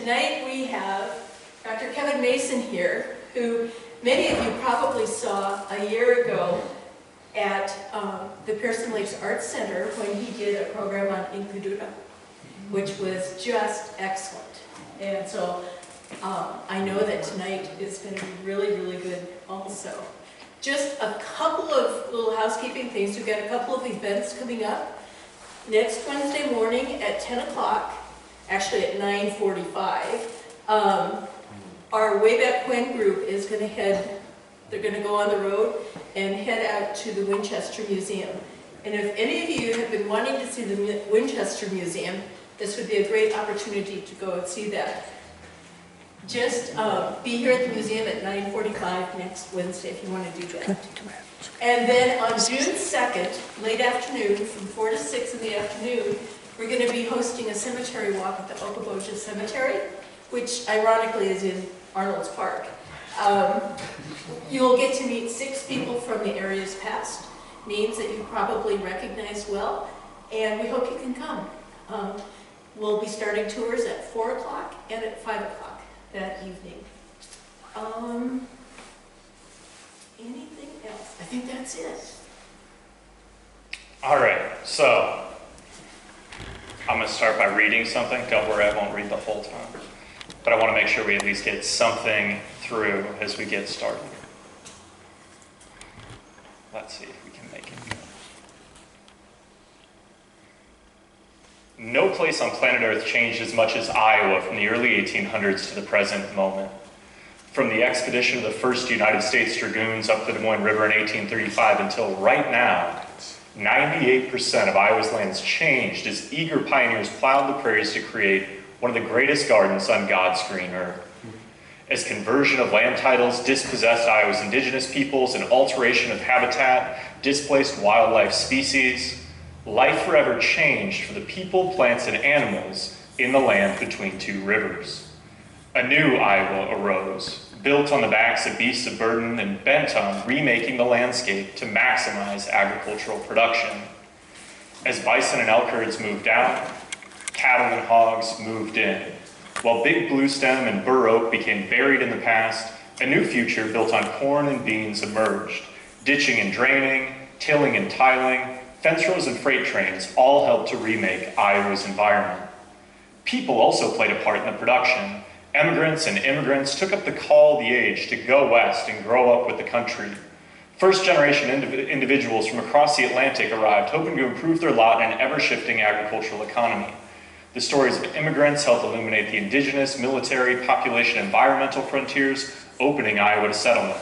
tonight we have Dr. Kevin Mason here, who many of you probably saw a year ago at the Pearson Lakes Arts Center when he did a program on Inkudura, which was just excellent. And so I know that tonight is going to be really, really good also. Just a couple of little housekeeping things. We've got a couple of events coming up. Next Wednesday morning at 10 o'clock, actually at 9:45, our Way Back When group is going to they're going to go on the road and head out to the Winchester Museum. And if any of you have been wanting to see the Winchester Museum, this would be a great opportunity to go and see that. Just be here at the museum at 9:45 next Wednesday if you want to do that. And then on June 2nd, late afternoon, from 4 to 6 in the afternoon, we're going to be hosting a cemetery walk at the Okoboji Cemetery, which ironically is in Arnold's Park. You'll get to meet 6 people from the area's past, names that you probably recognize well, and we hope you can come. We'll be starting tours at 4 o'clock and at 5 o'clock that evening. Anything else? I think that's it. All right, so I'm going to start by reading something. Don't worry, I won't read the whole time. But I want to make sure we at least get something through as we get started. Let's see if we can make it. No place on planet Earth changed as much as Iowa from the early 1800s to the present moment. From the expedition of the first United States Dragoons up the Des Moines River in 1835 until right now, 98% of Iowa's lands changed as eager pioneers plowed the prairies to create one of the greatest gardens on God's green earth. As conversion of land titles dispossessed Iowa's indigenous peoples and alteration of habitat displaced wildlife species, life forever changed for the people, plants, and animals in the land between two rivers. A new Iowa arose, built on the backs of beasts of burden and bent on remaking the landscape to maximize agricultural production. As bison and elk herds moved out, cattle and hogs moved in. While big bluestem and bur oak became buried in the past, a new future built on corn and beans emerged. Ditching and draining, tilling and tiling, fence rows and freight trains all helped to remake Iowa's environment. People also played a part in the production. Emigrants and immigrants took up the call of the age to go west and grow up with the country. First-generation individuals from across the Atlantic arrived, hoping to improve their lot in an ever-shifting agricultural economy. The stories of immigrants helped illuminate the indigenous, military, population, environmental frontiers, opening Iowa to settlement.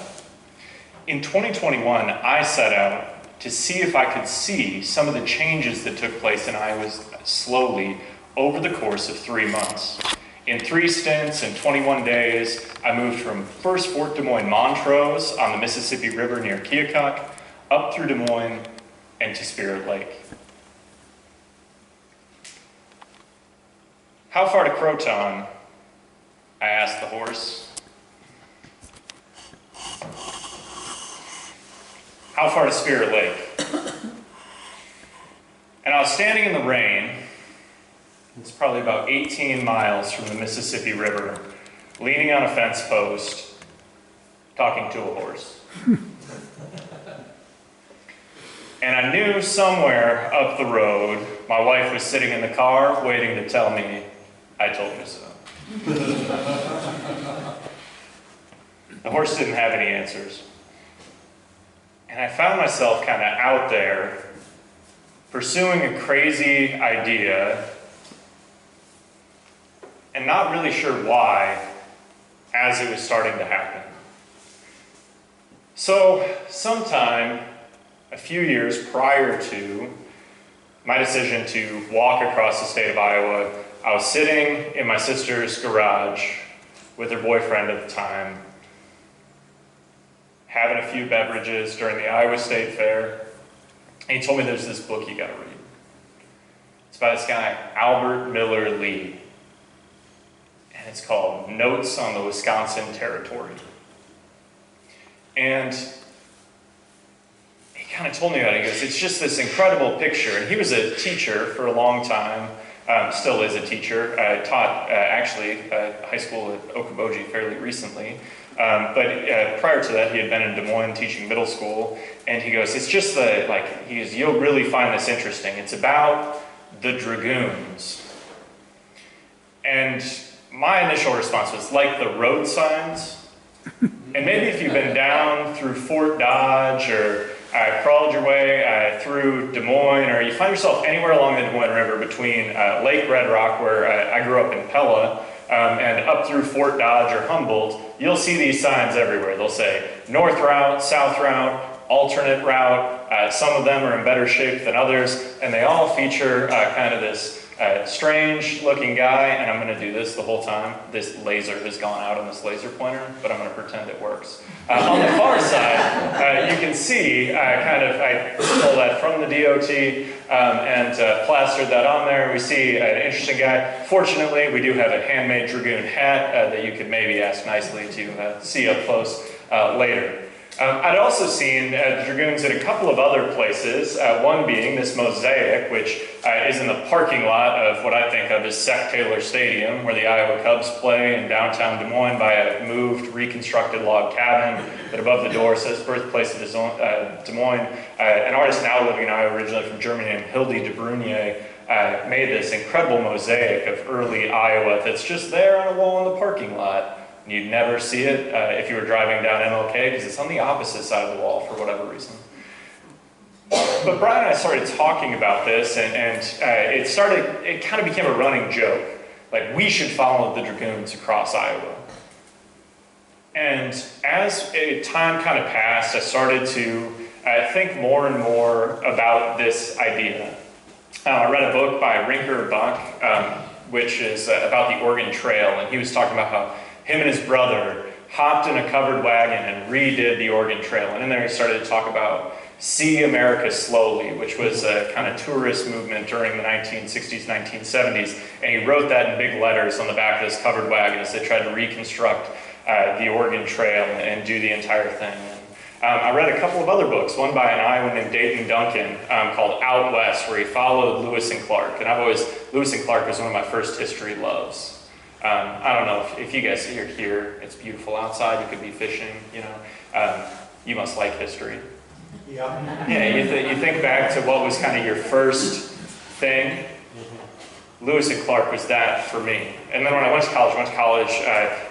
In 2021, I set out to see if I could see some of the changes that took place in Iowa slowly over the course of 3 months. In 3 stints and 21 days, I moved from first Fort Des Moines Montrose on the Mississippi River near Keokuk, up through Des Moines and to Spirit Lake. How far to Croton? I asked the horse. How far to Spirit Lake? And I was standing in the rain. It's probably about 18 miles from the Mississippi River, leaning on a fence post, talking to a horse. And I knew somewhere up the road, my wife was sitting in the car waiting to tell me, I told you so. The horse didn't have any answers. And I found myself kind of out there, pursuing a crazy idea, and not really sure why, as it was starting to happen. So, sometime a few years prior to my decision to walk across the state of Iowa, I was sitting in my sister's garage with her boyfriend at the time, having a few beverages during the Iowa State Fair, and he told me there's this book you gotta read. It's by this guy, Albert Miller Lee. And it's called Notes on the Wisconsin Territory. And he kind of told me about it. He goes, it's just this incredible picture. And he was a teacher for a long time, still is a teacher. I taught actually high school at Okoboji fairly recently. But prior to that, he had been in Des Moines teaching middle school, and he goes, it's just you'll really find this interesting. It's about the Dragoons. And my initial response was, like the road signs? And maybe if you've been down through Fort Dodge, or crawled your way through Des Moines, or you find yourself anywhere along the Des Moines River between Lake Red Rock, where I grew up in Pella, and up through Fort Dodge or Humboldt, you'll see these signs everywhere. They'll say north route, south route, alternate route. Some of them are in better shape than others, and they all feature kind of this strange looking guy, and I'm going to do this the whole time. This laser has gone out on this laser pointer, but I'm going to pretend it works. On the far side, you can see I stole that from the DOT and plastered that on there. We see an interesting guy. Fortunately, we do have a handmade Dragoon hat that you could maybe ask nicely to see up close later. I'd also seen Dragoons in a couple of other places, one being this mosaic, which is in the parking lot of what I think of as Sec Taylor Stadium, where the Iowa Cubs play in downtown Des Moines, by a moved, reconstructed log cabin that above the door says birthplace of Des Moines. An artist now living in Iowa, originally from Germany, named Hildy de Brunier, made this incredible mosaic of early Iowa that's just there on a wall in the parking lot. You'd never see it if you were driving down MLK, because it's on the opposite side of the wall for whatever reason. But Brian and I started talking about this, and it kind of became a running joke. Like, we should follow the Dragoons across Iowa. And as time kind of passed, I started to think more and more about this idea. I read a book by Rinker Buck, which is about the Oregon Trail, and he was talking about how him and his brother hopped in a covered wagon and redid the Oregon Trail. And in there he started to talk about See America Slowly, which was a kind of tourist movement during the 1960s, 1970s. And he wrote that in big letters on the back of this covered wagon as they tried to reconstruct the Oregon Trail and do the entire thing. I read a couple of other books, one by an Iowan named Dayton Duncan called Out West, where he followed Lewis and Clark. And Lewis and Clark was one of my first history loves. I don't know if you guys are here, it's beautiful outside, you could be fishing, you must like history. Yeah. Yeah, you think back to what was kind of your first thing. Lewis and Clark was that for me. And then when I went to college,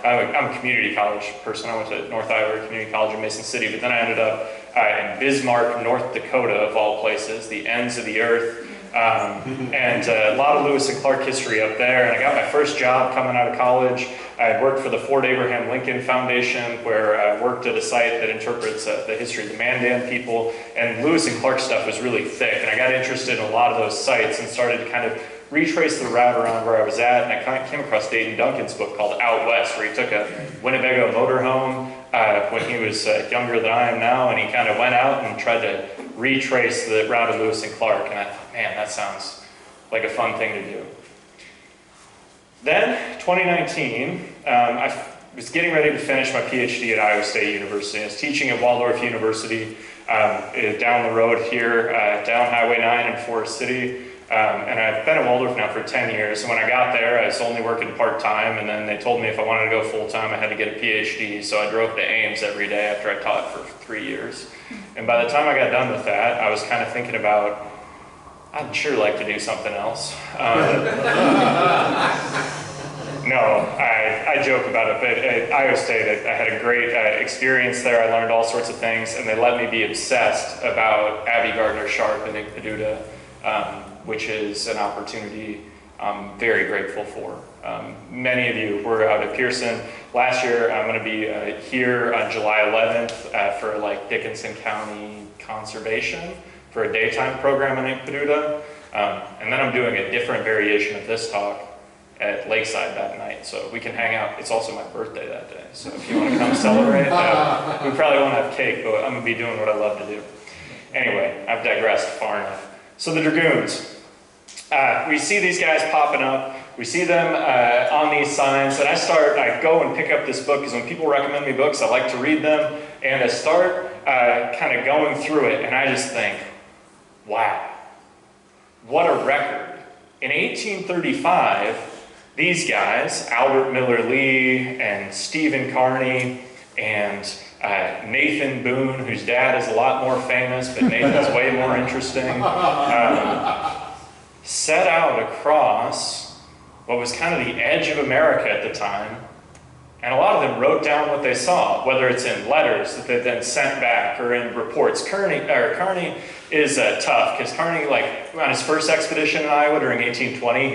I'm a community college person. I went to North Iowa Community College in Mason City, but then I ended up in Bismarck, North Dakota, of all places, the ends of the earth. And a lot of Lewis and Clark history up there. And I got my first job coming out of college. I had worked for the Fort Abraham Lincoln Foundation, where I worked at a site that interprets the history of the Mandan people. And Lewis and Clark stuff was really thick. And I got interested in a lot of those sites and started to kind of retrace the route around where I was at. And I came across Dayton Duncan's book called Out West, where he took a Winnebago motorhome when he was younger than I am now. And he kind of went out and tried to retrace the route of Lewis and Clark. And I thought, man, that sounds like a fun thing to do. Then, 2019, I was getting ready to finish my PhD at Iowa State University. I was teaching at Waldorf University down the road here, down Highway 9 in Forest City. And I've been at Waldorf now for 10 years. And when I got there, I was only working part-time. And then they told me if I wanted to go full-time, I had to get a PhD. So I drove to Ames every day after I taught for 3 years. And by the time I got done with that, I was kind of thinking about, I'd sure like to do something else. No, I joke about it, but at Iowa State, I had a great experience there. I learned all sorts of things, and they let me be obsessed about Abby Gardner-Sharp and Inkpaducah, which is an opportunity I'm very grateful for. Many of you were out at Pearson. Last year, I'm going to be here on July 11th for Dickinson County Conservation for a daytime program in Inkpaducah. And then I'm doing a different variation of this talk at Lakeside that night, so we can hang out. It's also my birthday that day, so if you want to come celebrate, we probably won't have cake, but I'm going to be doing what I love to do. Anyway, I've digressed far enough. So the Dragoons. We see these guys popping up. We see them on these signs, and I go and pick up this book, because when people recommend me books, I like to read them, and I start kind of going through it, and I just think, wow, what a record in 1835, these guys, Albert Miller Lee and Stephen Kearny and Nathan Boone, whose dad is a lot more famous, but Nathan's way more interesting, set out across what was kind of the edge of America at the time. And a lot of them wrote down what they saw, whether it's in letters that they then sent back or in reports. Kearny is tough, because Kearny, like, on his first expedition in Iowa during 1820,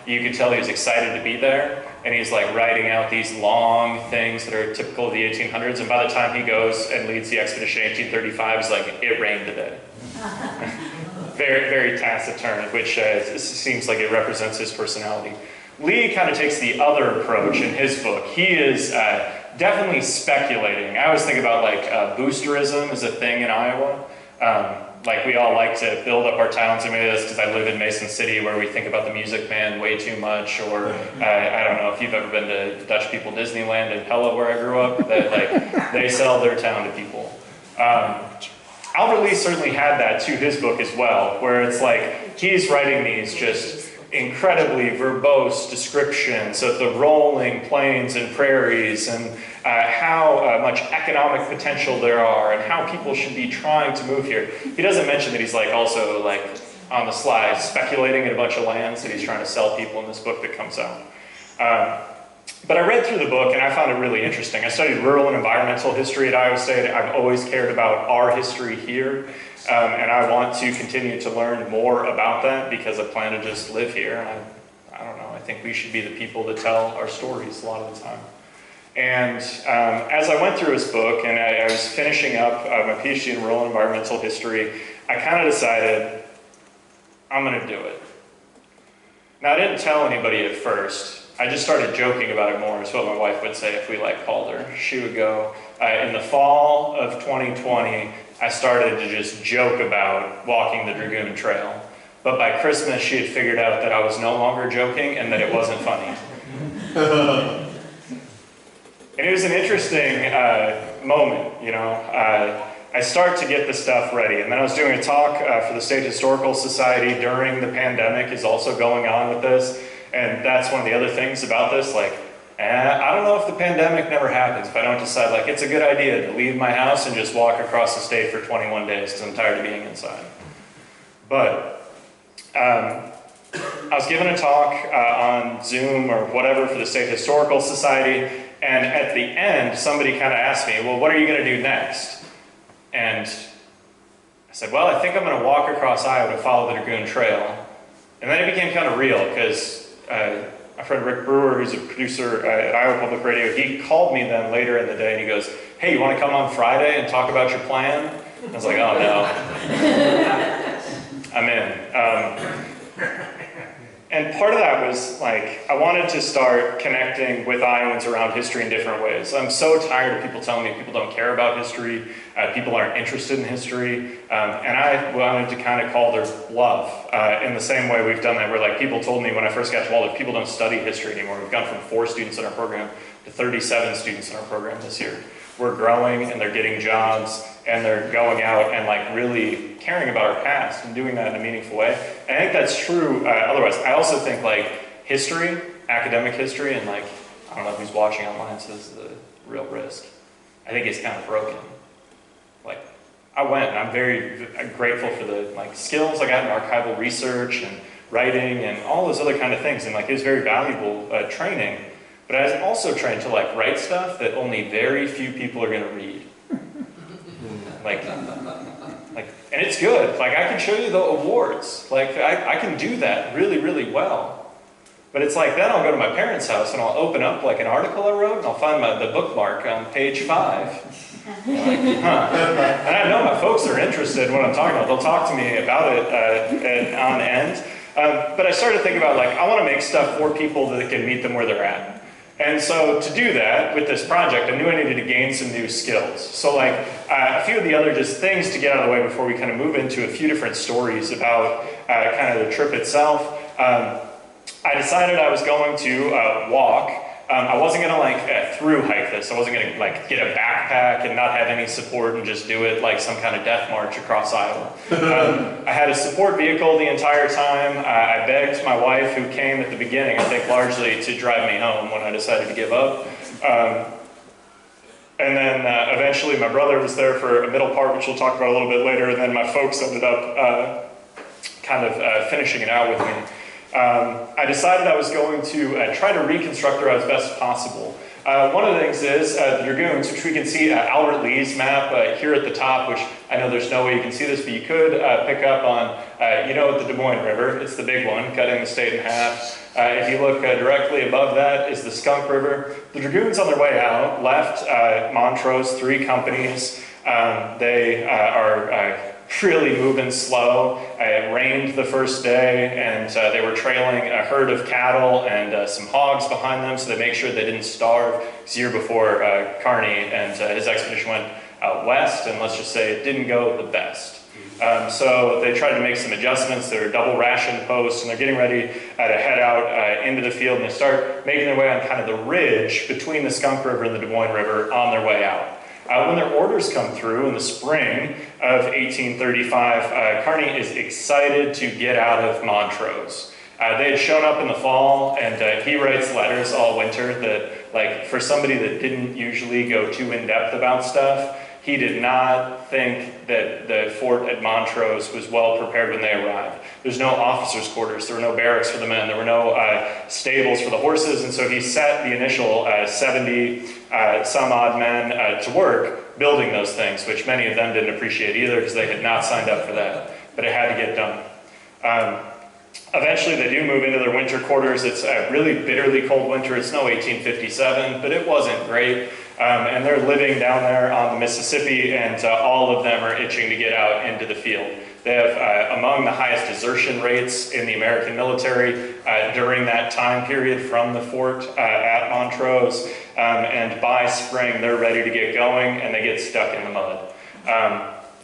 you could tell he was excited to be there. And he's like writing out these long things that are typical of the 1800s. And by the time he goes and leads the expedition in 1835, he's like, it rained today. Very, very taciturn, which seems like it represents his personality. Lee kind of takes the other approach in his book. He is definitely speculating. I always think about like boosterism is a thing in Iowa. Like we all like to build up our towns, and maybe that's because I live in Mason City where we think about the Music Man way too much, or I don't know if you've ever been to Dutch people Disneyland in Pella where I grew up, that like they sell their town to people. Albert Lee certainly had that to his book as well, where it's like he's writing these just incredibly verbose descriptions of the rolling plains and prairies and how much economic potential there are and how people should be trying to move here. He doesn't mention that he's like also like on the slide speculating in a bunch of lands that he's trying to sell people in this book that comes out. But I read through the book and I found it really interesting. I studied rural and environmental history at Iowa State. I've always cared about our history here. And I want to continue to learn more about that because I plan to just live here. And I don't know, I think we should be the people to tell our stories a lot of the time. And as I went through his book and I was finishing up my PhD in rural and environmental history, I kind of decided, I'm going to do it. Now, I didn't tell anybody at first. I just started joking about it more, is what my wife would say if we like called her. She would go, in the fall of 2020, I started to just joke about walking the Dragoon Trail. But by Christmas, she had figured out that I was no longer joking and that it wasn't funny. And it was an interesting moment, you know. I start to get the stuff ready, and then I was doing a talk for the State Historical Society during the pandemic is also going on with this. And that's one of the other things about this, like, I don't know if the pandemic never happens, if I don't decide, like, it's a good idea to leave my house and just walk across the state for 21 days because I'm tired of being inside. But I was giving a talk on Zoom or whatever for the State Historical Society, and at the end, somebody kind of asked me, well, what are you going to do next? And I said, well, I think I'm going to walk across Iowa to follow the Dragoon Trail. And then it became kind of real because my friend Rick Brewer, who's a producer at Iowa Public Radio, he called me then later in the day and he goes, hey, you want to come on Friday and talk about your plan? I was like, oh no. I'm in. And part of that was like, I wanted to start connecting with Iowans around history in different ways. I'm so tired of people telling me people don't care about history, people aren't interested in history, and I wanted to kind of call their bluff in the same way we've done that, where like people told me when I first got to Waldorf, people don't study history anymore. We've gone from 4 students in our program to 37 students in our program this year. We're growing and they're getting jobs and they're going out and like really caring about our past and doing that in a meaningful way. And I think that's true otherwise. I also think like history, academic history, and like, I don't know who's watching online says the real risk. I think it's kind of broken. Like, I went and I'm very grateful for the like skills I got in archival research and writing and all those other kind of things. And like, it was very valuable training. But I was also trained to like write stuff that only very few people are going to read. And it's good. Like, I can show you the awards. Like, I can do that really, really well. But it's like, then I'll go to my parents' house and I'll open up like an article I wrote and I'll find the bookmark on page 5. Like, huh. And I know my folks are interested in what I'm talking about. They'll talk to me about it on end. But I started thinking about like, I want to make stuff for people that can meet them where they're at. And so to do that with this project, I knew I needed to gain some new skills. So like a few of the other just things to get out of the way before we kind of move into a few different stories about kind of the trip itself. I decided I was going to walk I wasn't gonna like through hike this. I wasn't gonna like get a backpack and not have any support and just do it like some kind of death march across Iowa. I had a support vehicle the entire time. I begged my wife, who came at the beginning, I think largely to drive me home when I decided to give up. And then eventually my brother was there for a middle part, which we'll talk about a little bit later, and then my folks ended up finishing it out with me. I decided I was going to try to reconstruct the route as best as possible. One of the things is the Dragoons, which we can see Albert Lee's map here at the top, which I know there's no way you can see this, but you could pick up on, the Des Moines River. It's the big one, cutting the state in half. If you look directly above that is the Skunk River. The Dragoons on their way out left Montrose, 3 companies. They are really moving slow. It rained the first day, and they were trailing a herd of cattle and some hogs behind them, so they make sure they didn't starve. This year before, Kearney and his expedition went out west, and let's just say it didn't go the best. So they tried to make some adjustments. They're double ration posts, and they're getting ready to head out into the field, and they start making their way on kind of the ridge between the Skunk River and the Des Moines River on their way out. When their orders come through in the spring of 1835, Kearney is excited to get out of Montrose. They had shown up in the fall, and he writes letters all winter that, like, for somebody that didn't usually go too in-depth about stuff, he did not think that the fort at Montrose was well prepared when they arrived. There's no officers' quarters, there were no barracks for the men, there were no stables for the horses, and so he set the initial 70 some odd men to work building those things, which many of them didn't appreciate either because they had not signed up for that, but it had to get done. Eventually they do move into their winter quarters. It's a really bitterly cold winter. It's no 1857, but it wasn't great. And they're living down there on the Mississippi, and all of them are itching to get out into the field. They have among the highest desertion rates in the American military during that time period from the fort at Montrose. And by spring, they're ready to get going, and they get stuck in the mud.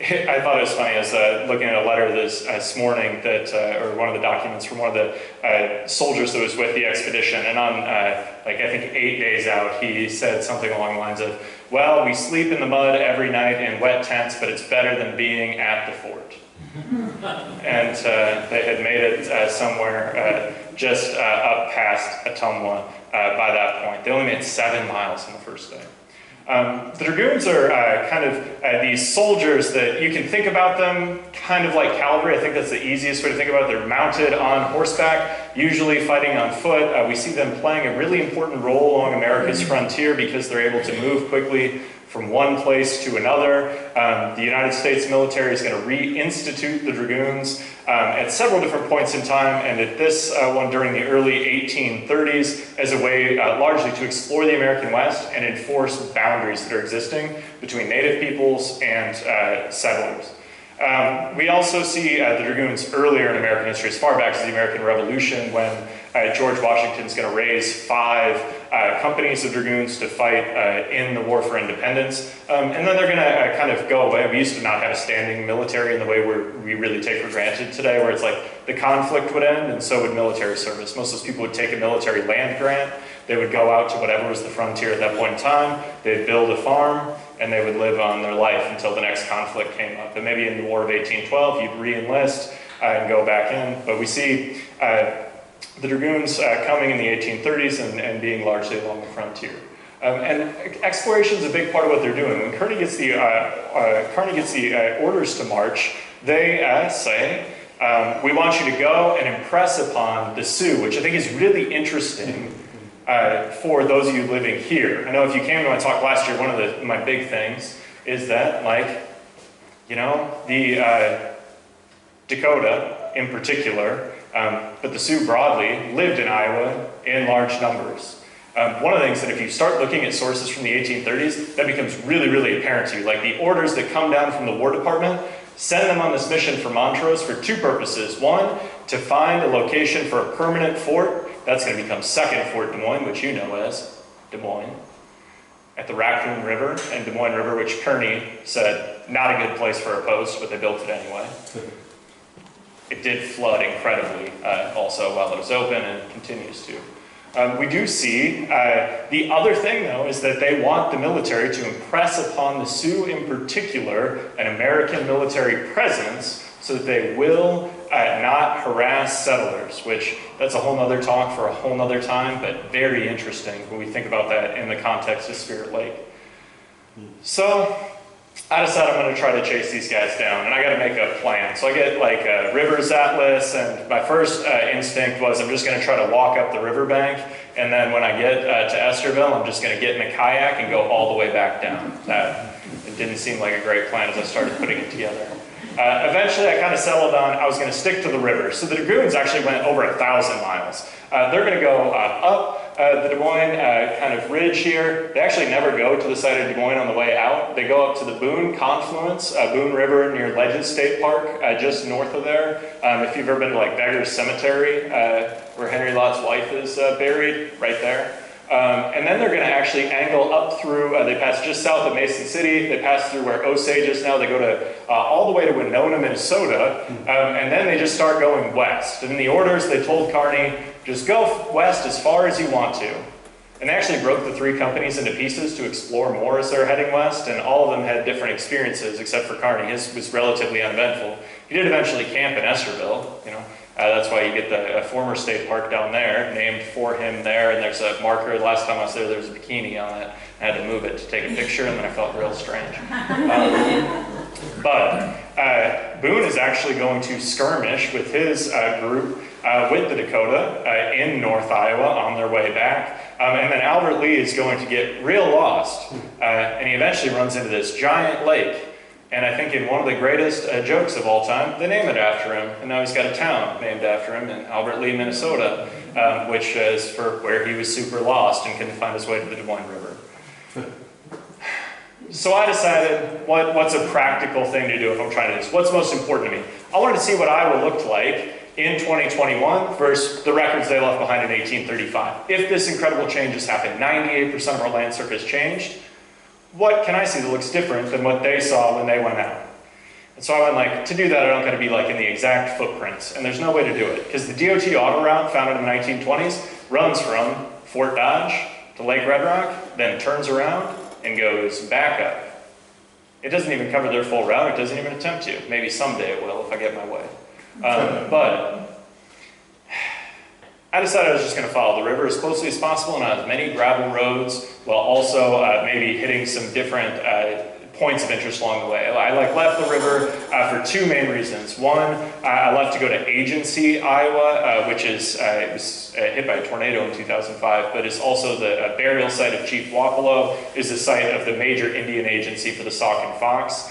I thought it was funny. I was looking at a letter this morning that, or one of the documents from one of the soldiers that was with the expedition, and on I think 8 days out, he said something along the lines of, "Well, we sleep in the mud every night in wet tents, but it's better than being at the fort." And they had made it somewhere just up past Ottumwa by that point. They only made 7 miles in the first day. The Dragoons are kind of these soldiers that you can think about them kind of like cavalry. I think that's the easiest way to think about it. They're mounted on horseback, usually fighting on foot. We see them playing a really important role along America's frontier because they're able to move quickly from one place to another. The United States military is going to reinstitute the Dragoons at several different points in time, and at this one during the early 1830s as a way largely to explore the American West and enforce boundaries that are existing between native peoples and settlers. We also see the Dragoons earlier in American history, as far back as the American Revolution, when George Washington's going to raise 5 companies of Dragoons to fight in the War for Independence. And then they're going to kind of go away. We used to not have a standing military in the way we really take for granted today, where it's like the conflict would end and so would military service. Most of those people would take a military land grant. They would go out to whatever was the frontier at that point in time. They'd build a farm, and they would live on their life until the next conflict came up. And maybe in the War of 1812, you'd re-enlist and go back in. But we see the Dragoons coming in the 1830s and being largely along the frontier. And exploration is a big part of what they're doing. When Kearney gets the orders to march, they say, we want you to go and impress upon the Sioux, which I think is really interesting for those of you living here. I know if you came to my talk last year, one of my big things is that, the Dakota in particular, but the Sioux broadly, lived in Iowa in large numbers. One of the things that if you start looking at sources from the 1830s, that becomes really, really apparent to you. Like the orders that come down from the War Department, send them on this mission for Montrose for 2 purposes. One, to find a location for a permanent fort. That's going to become 2nd Fort Des Moines, which you know as Des Moines, at the Raccoon River and Des Moines River, which Kearney said, not a good place for a post, but they built it anyway. It did flood incredibly also while it was open and continues to. We do see, the other thing though is that they want the military to impress upon the Sioux in particular an American military presence so that they will not harass settlers, which that's a whole nother talk for a whole nother time, but very interesting when we think about that in the context of Spirit Lake. So I decided I'm going to try to chase these guys down, and I got to make a plan. So I get like a rivers atlas, and my first instinct was I'm just going to try to walk up the riverbank, and then when I get to Esterville, I'm just going to get in a kayak and go all the way back down. It didn't seem like a great plan as I started putting it together. Eventually, I kind of settled on I was going to stick to the river. So the Dragoons actually went over 1,000 miles. They're going to go up the Des Moines kind of ridge here. They actually never go to the side of Des Moines on the way out. They go up to the Boone confluence, Boone River near Legend State Park, just north of there. If you've ever been to like Beggar's Cemetery, where Henry Lott's wife is buried, right there. And then they're going to actually angle up through, they pass just south of Mason City, they pass through where Osage is now, they go to all the way to Winona, Minnesota, and then they just start going west. And in the orders, they told Kearney, just go west as far as you want to. And they actually broke the three companies into pieces to explore more as they're heading west, and all of them had different experiences, except for Kearney. His was relatively uneventful. He did eventually camp in Esterville, you know. That's why you get the former state park down there, named for him there, and there's a marker. The last time I was there was a bikini on it. I had to move it to take a picture, and then I felt real strange. But Boone is actually going to skirmish with his group with the Dakota in North Iowa on their way back. And then Albert Lee is going to get real lost, and he eventually runs into this giant lake. And I think in one of the greatest jokes of all time, they name it after him. And now he's got a town named after him in Albert Lee, Minnesota, which is for where he was super lost and couldn't find his way to the Des Moines River. So I decided, what's a practical thing to do if I'm trying to do this? What's most important to me? I wanted to see what Iowa looked like in 2021 versus the records they left behind in 1835. If this incredible change has happened, 98% of our land surface changed, what can I see that looks different than what they saw when they went out? And so I went like, to do that, I don't got to be like in the exact footprints, and there's no way to do it, because the DOT auto route founded in the 1920s runs from Fort Dodge to Lake Red Rock, then turns around and goes back up. It doesn't even cover their full route. It doesn't even attempt to. Maybe someday it will if I get my way. But I decided I was just going to follow the river as closely as possible and on as many gravel roads, while also maybe hitting some different points of interest along the way. I left the river for two main reasons. One, I left to go to Agency, Iowa, which is it was hit by a tornado in 2005, but it's also the burial site of Chief Wapello, is the site of the major Indian agency for the Sauk and Fox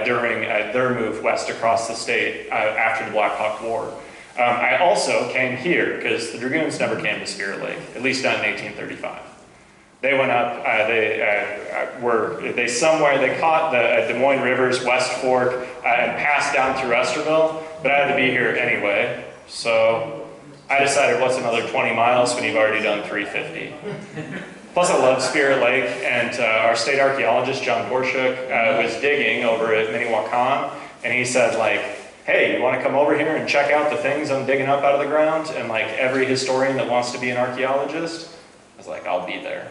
during their move west across the state after the Black Hawk War. I also came here because the Dragoons never came to Spirit Lake, at least not in 1835. They went up, they caught the Des Moines River's West Fork and passed down through Esterville, but I had to be here anyway. So I decided, what's another 20 miles when you've already done 350? Plus I love Spirit Lake, and our state archaeologist, John Borshuk, was digging over at Minniwaukon, and he said like, hey, you want to come over here and check out the things I'm digging up out of the ground? And like every historian that wants to be an archaeologist, I was like, I'll be there.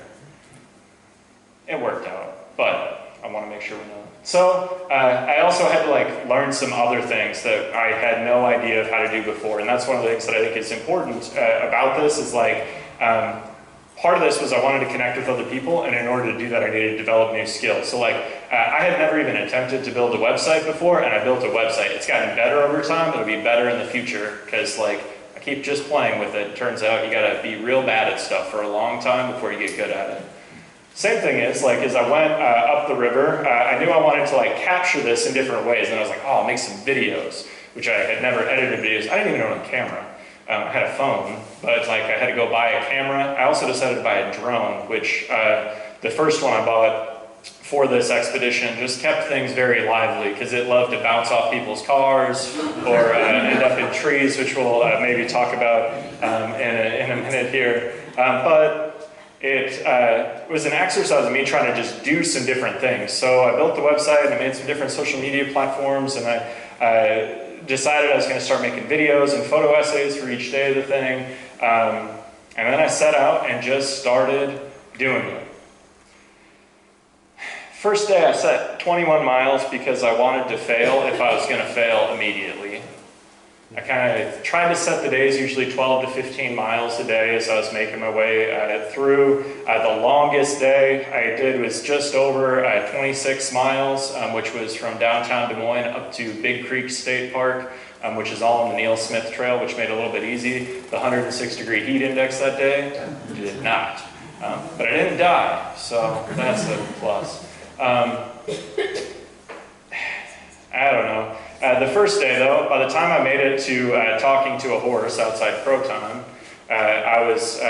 It worked out, but I want to make sure we know it. So I also had to like learn some other things that I had no idea of how to do before. And that's one of the things that I think is important about this is like, part of this was I wanted to connect with other people, and in order to do that, I needed to develop new skills. So like, I had never even attempted to build a website before, and I built a website. It's gotten better over time, but it'll be better in the future, because like, I keep just playing with it. Turns out you gotta be real bad at stuff for a long time before you get good at it. Same thing is, like, as I went up the river, I knew I wanted to like capture this in different ways, and I was like, oh, I'll make some videos, which I had never edited videos. I didn't even own a camera. I had a phone, but like I had to go buy a camera. I also decided to buy a drone, which the first one I bought for this expedition just kept things very lively because it loved to bounce off people's cars or end up in trees, which we'll maybe talk about in a minute here. But it was an exercise of me trying to just do some different things. So I built the website, and I made some different social media platforms, and I decided I was going to start making videos and photo essays for each day of the thing. And then I set out and just started doing it. First day I set 21 miles because I wanted to fail if I was going to fail immediately. I kind of tried to set the days, usually 12 to 15 miles a day as I was making my way through. The longest day I did was just over 26 miles, which was from downtown Des Moines up to Big Creek State Park, which is all on the Neil Smith Trail, which made it a little bit easy. The 106-degree heat index that day did not. But I didn't die, so that's a plus. I don't know. The first day, though, by the time I made it to talking to a horse outside Croton, I was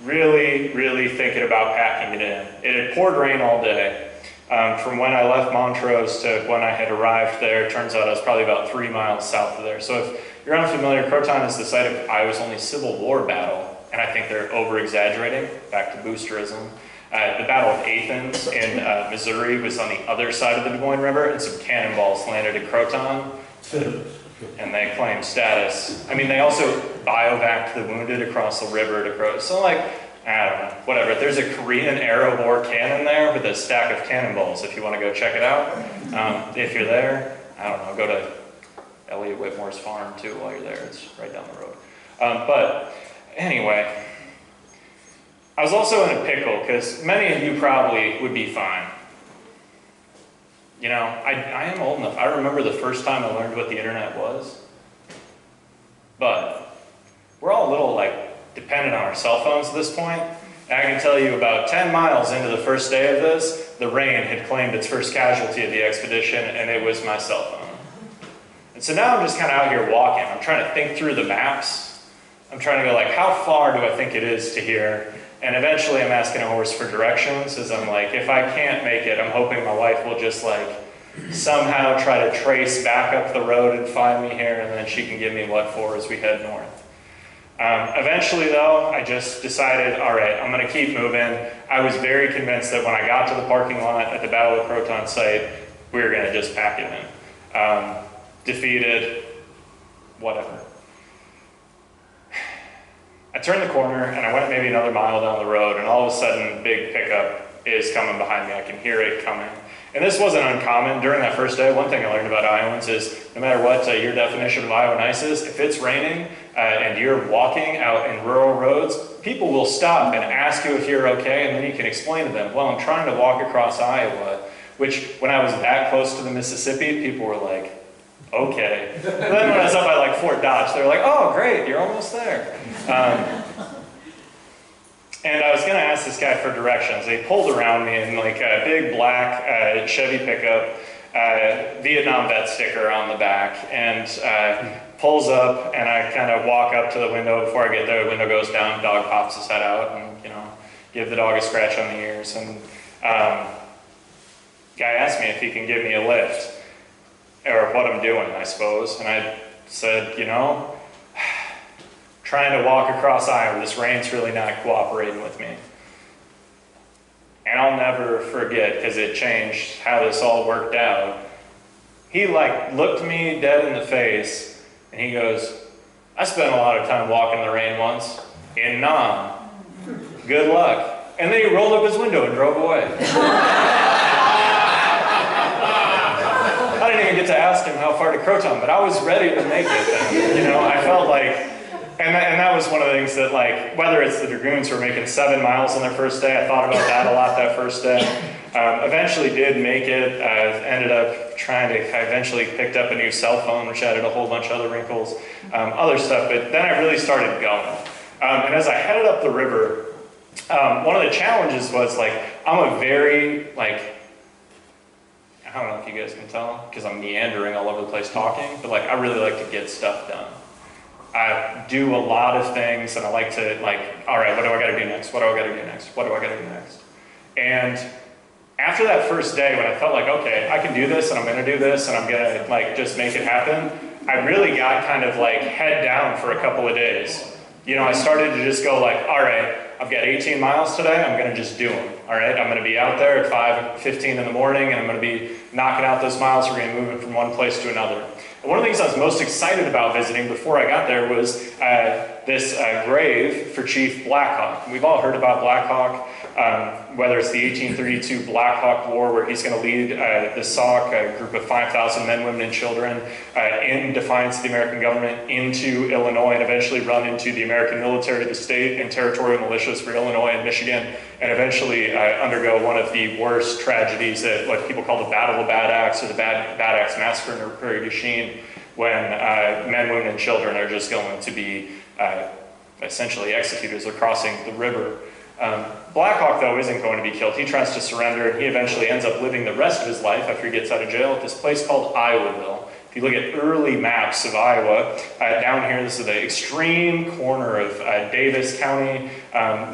really, really thinking about packing it in. It had poured rain all day. From when I left Montrose to when I had arrived there, it turns out I was probably about 3 miles south of there. So if you're unfamiliar, Croton is the site of Iowa's only Civil War battle, and I think they're over-exaggerating, back to boosterism. The Battle of Athens in Missouri was on the other side of the Des Moines River, and some cannonballs landed at Croton, and they claimed status. I mean, they also biovac'd the wounded across the river to Croton. So, like, I don't know, whatever. There's a Korean arrow-bore cannon there with a stack of cannonballs if you want to go check it out. If you're there, I don't know, go to Elliot Whitmore's farm, too, while you're there. It's right down the road. But anyway, I was also in a pickle, because many of you probably would be fine. You know, I am old enough. I remember the first time I learned what the internet was. But we're all a little, like, dependent on our cell phones at this point. And I can tell you about 10 miles into the first day of this, the rain had claimed its first casualty of the expedition, and it was my cell phone. And so now I'm just kind of out here walking. I'm trying to think through the maps. I'm trying to go, like, how far do I think it is to here? And eventually I'm asking a horse for directions, as I'm like, if I can't make it, I'm hoping my wife will just, like, somehow try to trace back up the road and find me here, and then she can give me what for as we head north. Eventually, though, I just decided, all right, I'm going to keep moving. I was very convinced that when I got to the parking lot at the Battle of Croton site, we were going to just pack it in. Defeated, whatever. I turned the corner, and I went maybe another mile down the road, and all of a sudden, big pickup is coming behind me. I can hear it coming. And this wasn't uncommon. During that first day, one thing I learned about Iowans is no matter what your definition of Iowa nice is, if it's raining and you're walking out in rural roads, people will stop and ask you if you're okay, and then you can explain to them, well, I'm trying to walk across Iowa, which when I was that close to the Mississippi, people were like, okay. But then when I was up by like Fort Dodge, they were like, oh, great, you're almost there. And I was going to ask this guy for directions. He pulled around me in like a big black Chevy pickup, Vietnam vet sticker on the back, and pulls up, and I kind of walk up to the window. Before I get there, the window goes down, dog pops his head out, and, you know, give the dog a scratch on the ears. And guy asked me if he can give me a lift, or what I'm doing, I suppose. And I said, you know, trying to walk across Iowa, this rain's really not cooperating with me. And I'll never forget, because it changed how this all worked out. He like looked me dead in the face, and he goes, I spent a lot of time walking in the rain once, in Nam. Good luck. And then he rolled up his window and drove away. I didn't even get to ask him how far to Croton, but I was ready to make it. You know, I felt like, and that was one of the things that, like, whether it's the Dragoons who were making 7 miles on their first day, I thought about that a lot that first day. Eventually did make it, ended up I eventually picked up a new cell phone, which added a whole bunch of other wrinkles, other stuff, but then I really started going. And as I headed up the river, one of the challenges was, like, I'm a very, like, I don't know if you guys can tell, because I'm meandering all over the place talking, but, like, I really like to get stuff done. I do a lot of things, and I like to, like, all right, what do I got to do next? What do I got to do next? What do I got to do next? And after that first day, when I felt like, okay, I can do this, and I'm going to do this, and I'm going to, like, just make it happen, I really got kind of, like, head down for a couple of days. You know, I started to just go, like, all right, I've got 18 miles today, I'm going to just do them, all right? I'm going to be out there at 5:15 in the morning, and I'm going to be knocking out those miles. We're going to move it from one place to another. And one of the things I was most excited about visiting before I got there was this grave for Chief Blackhawk. We've all heard about Blackhawk, whether it's the 1832 Blackhawk War, where he's going to lead the Sauk, a group of 5,000 men, women, and children, in defiance of the American government into Illinois, and eventually run into the American military, the state and territorial militias for Illinois and Michigan, and eventually undergo one of the worst tragedies that what people call the Battle of Bad Axe, or the Bad Axe Massacre in Prairie du Chien, when men, women, and children are just going to be essentially executed as they're crossing the river. Blackhawk, though, isn't going to be killed. He tries to surrender, and he eventually ends up living the rest of his life after he gets out of jail at this place called Iowaville. If you look at early maps of Iowa, down here, this is the extreme corner of Davis County,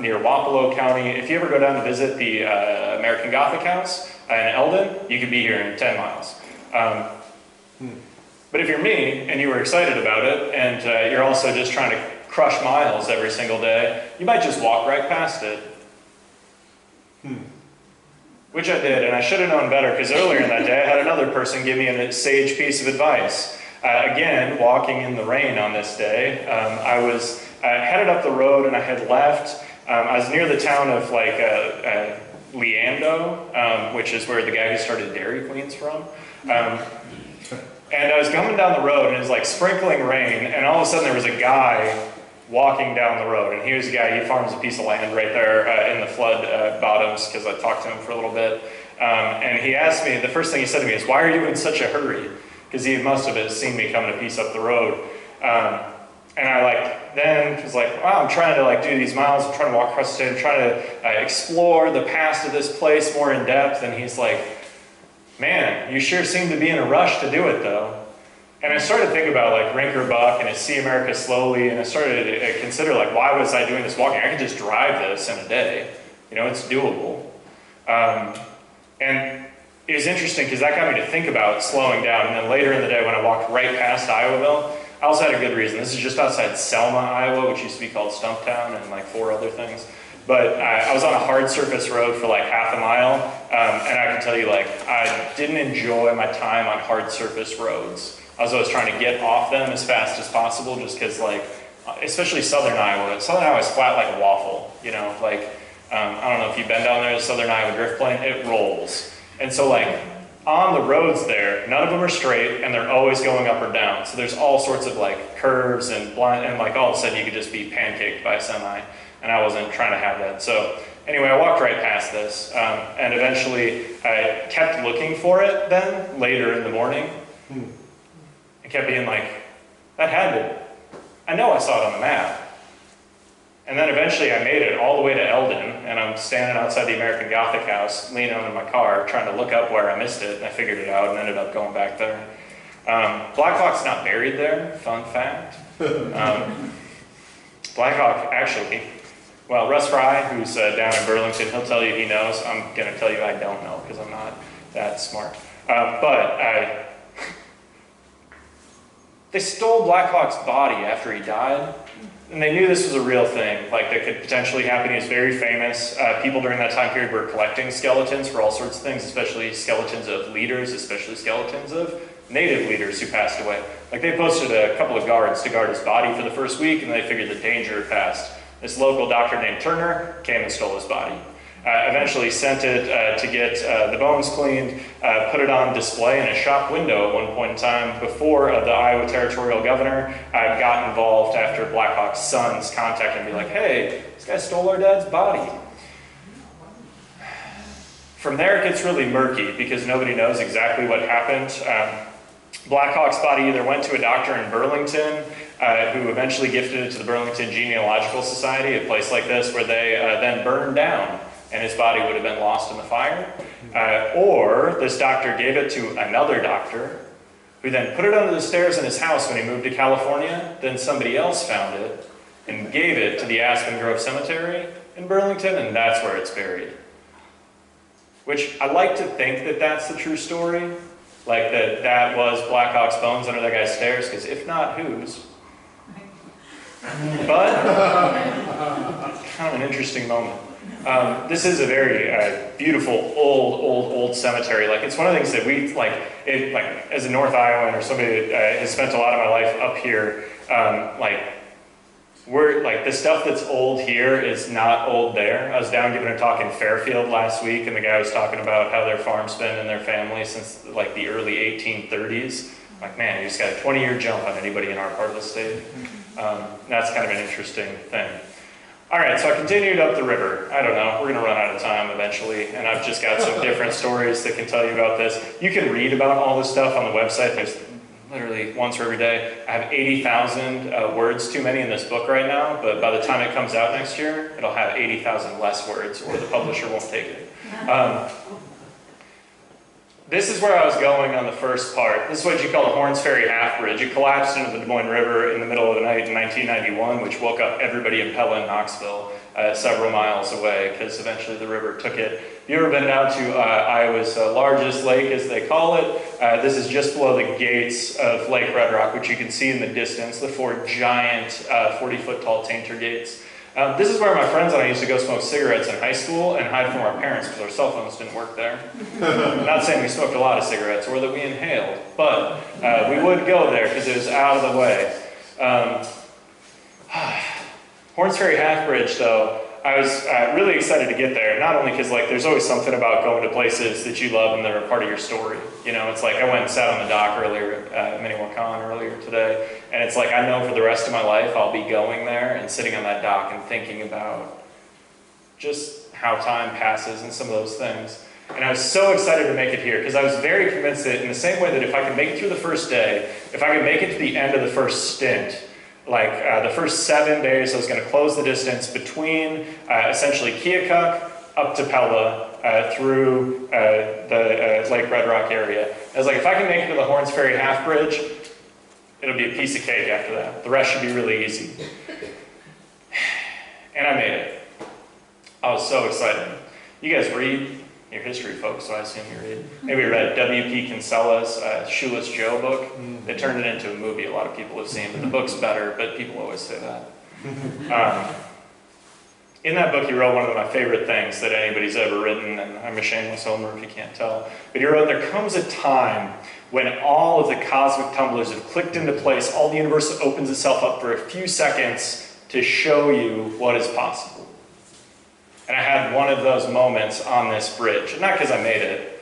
near Wapello County. If you ever go down to visit the American Gothic House in Eldon, you could be here in 10 miles. But if you're me, and you were excited about it, and you're also just trying to crush miles every single day, you might just walk right past it. Which I did, and I should have known better, because earlier in that day I had another person give me a sage piece of advice. Again, walking in the rain on this day, I was headed up the road and I had left. I was near the town of Leando, which is where the guy who started Dairy Queen's from. And I was coming down the road and it was like sprinkling rain, and all of a sudden there was a guy walking down the road, and he was a guy, he farms a piece of land right there in the flood bottoms, because I talked to him for a little bit, and he asked me, the first thing he said to me is, "Why are you in such a hurry?" Because he must have seen me coming a piece up the road, and I then was like, wow, I'm trying to do these miles, I'm trying to walk across the state, I'm trying to explore the past of this place more in depth, and he's like, "Man, you sure seem to be in a rush to do it, though." And I started to think about Rinker Buck and See America Slowly, and I started to consider why was I doing this walking? I could just drive this in a day. It's doable. And it was interesting because that got me to think about slowing down. And then later in the day when I walked right past Iowaville, I also had a good reason. This is just outside Selma, Iowa, which used to be called Stumptown, and 4 other things. But I was on a hard surface road for half a mile, and I can tell you I didn't enjoy my time on hard surface roads. I was always trying to get off them as fast as possible, just because, especially southern Iowa. Southern Iowa is flat like a waffle, I don't know if you've been down there, the Southern Iowa Drift Plain, it rolls. And so, on the roads there, none of them are straight, and they're always going up or down. So there's all sorts of, curves and blind, and, all of a sudden you could just be pancaked by a semi, and I wasn't trying to have that. So anyway, I walked right past this, and eventually I kept looking for it then, later in the morning. I kept being that had to, I know I saw it on the map. And then eventually I made it all the way to Eldon, and I'm standing outside the American Gothic House, leaning on in my car, trying to look up where I missed it, and I figured it out and ended up going back there. Blackhawk's not buried there, fun fact. Blackhawk actually, well, Russ Fry, who's down in Burlington, he'll tell you he knows. I'm going to tell you I don't know, because I'm not that smart. They stole Blackhawk's body after he died, and they knew this was a real thing, that could potentially happen. He was very famous. People during that time period were collecting skeletons for all sorts of things, especially skeletons of leaders, especially skeletons of native leaders who passed away. They posted a couple of guards to guard his body for the first week, and they figured the danger had passed. This local doctor named Turner came and stole his body. Eventually sent it to get the bones cleaned, put it on display in a shop window at one point in time before the Iowa territorial governor got involved after Blackhawk's sons contacted him and be like, "Hey, this guy stole our dad's body." From there it gets really murky because nobody knows exactly what happened. Blackhawk's body either went to a doctor in Burlington who eventually gifted it to the Burlington Genealogical Society, a place like this, where they then burned down, and his body would have been lost in the fire. Or this doctor gave it to another doctor, who then put it under the stairs in his house when he moved to California. Then somebody else found it and gave it to the Aspen Grove Cemetery in Burlington, and that's where it's buried. Which I like to think that that's the true story, that was Blackhawk's bones under that guy's stairs, because if not, whose? But kind of an interesting moment. This is a very beautiful, old cemetery. It's one of the things that we, as a North Iowan or somebody that has spent a lot of my life up here, we're like, the stuff that's old here is not old there. I was down giving a talk in Fairfield last week, and the guy was talking about how their farm's been in their family since like the early 1830s. Like, man, you just got a 20-year jump on anybody in our part of the state. That's kind of an interesting thing. All right, so I continued up the river. I don't know, we're gonna run out of time eventually, and I've just got some different stories that can tell you about this. You can read about all this stuff on the website. There's literally once for every day. I have 80,000 words too many in this book right now, but by the time it comes out next year, it'll have 80,000 less words, or the publisher won't take it. This is where I was going on the first part. This is what you call the Horns Ferry Half Bridge. It collapsed into the Des Moines River in the middle of the night in 1991, which woke up everybody in Pella and Knoxville several miles away, because eventually the river took it. If you've ever been down to Iowa's largest lake, as they call it, this is just below the gates of Lake Red Rock, which you can see in the distance, the 4 giant 40-foot tall tainter gates. This is where my friends and I used to go smoke cigarettes in high school and hide from our parents because our cell phones didn't work there. I'm not saying we smoked a lot of cigarettes or that we inhaled, but we would go there because it was out of the way. Horns Ferry Half Bridge, though, I was really excited to get there, not only because like there's always something about going to places that you love and they're a part of your story. You know, it's like I went and sat on the dock earlier, Minniwaukon earlier today, and it's like I know for the rest of my life I'll be going there and sitting on that dock and thinking about just how time passes and some of those things. And I was so excited to make it here because I was very convinced that in the same way that if I could make it through the first day, if I could make it to the end of the first stint, like the first 7 days, I was going to close the distance between essentially Keokuk up to Pella through the Lake Red Rock area. I was like, if I can make it to the Horns Ferry Half Bridge, it'll be a piece of cake after that. The rest should be really easy. And I made it. I was so excited. You guys read your history, folks, so I assume you read. Maybe you read W.P. Kinsella's Shoeless Joe book. They turned it into a movie a lot of people have seen, but the book's better, but people always say that. In that book, he wrote one of my favorite things that anybody's ever written, and I'm a shameless homer if you can't tell, but he wrote, there comes a time when all of the cosmic tumblers have clicked into place, all the universe opens itself up for a few seconds to show you what is possible. And I had one of those moments on this bridge. Not because I made it.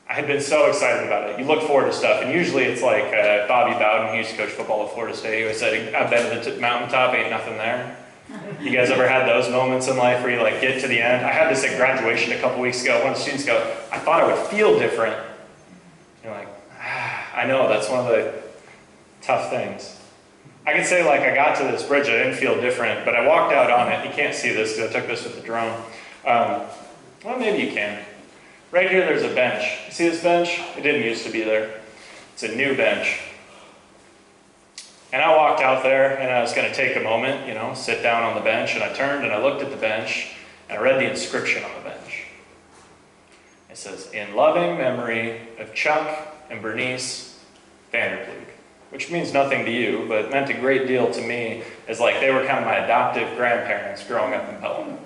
I had been so excited about it. You look forward to stuff, and usually it's like Bobby Bowden, he used to coach football at Florida State. He always said, I've been to the mountaintop, ain't nothing there. You guys ever had those moments in life where you like get to the end? I had this at graduation a couple weeks ago. One of the students go, I thought I would feel different. You're like, I know, that's one of the tough things. I could say like I got to this bridge, I didn't feel different, but I walked out on it. You can't see this because I took this with the drone. Well, maybe you can. Right here there's a bench. You see this bench? It didn't used to be there. It's a new bench. And I walked out there and I was going to take a moment, you know, sit down on the bench, and I turned and I looked at the bench and I read the inscription on the bench. It says, in loving memory of Chuck and Bernice Vanderpleeg. Which means nothing to you, but meant a great deal to me, as like they were kind of my adoptive grandparents growing up in Pelham.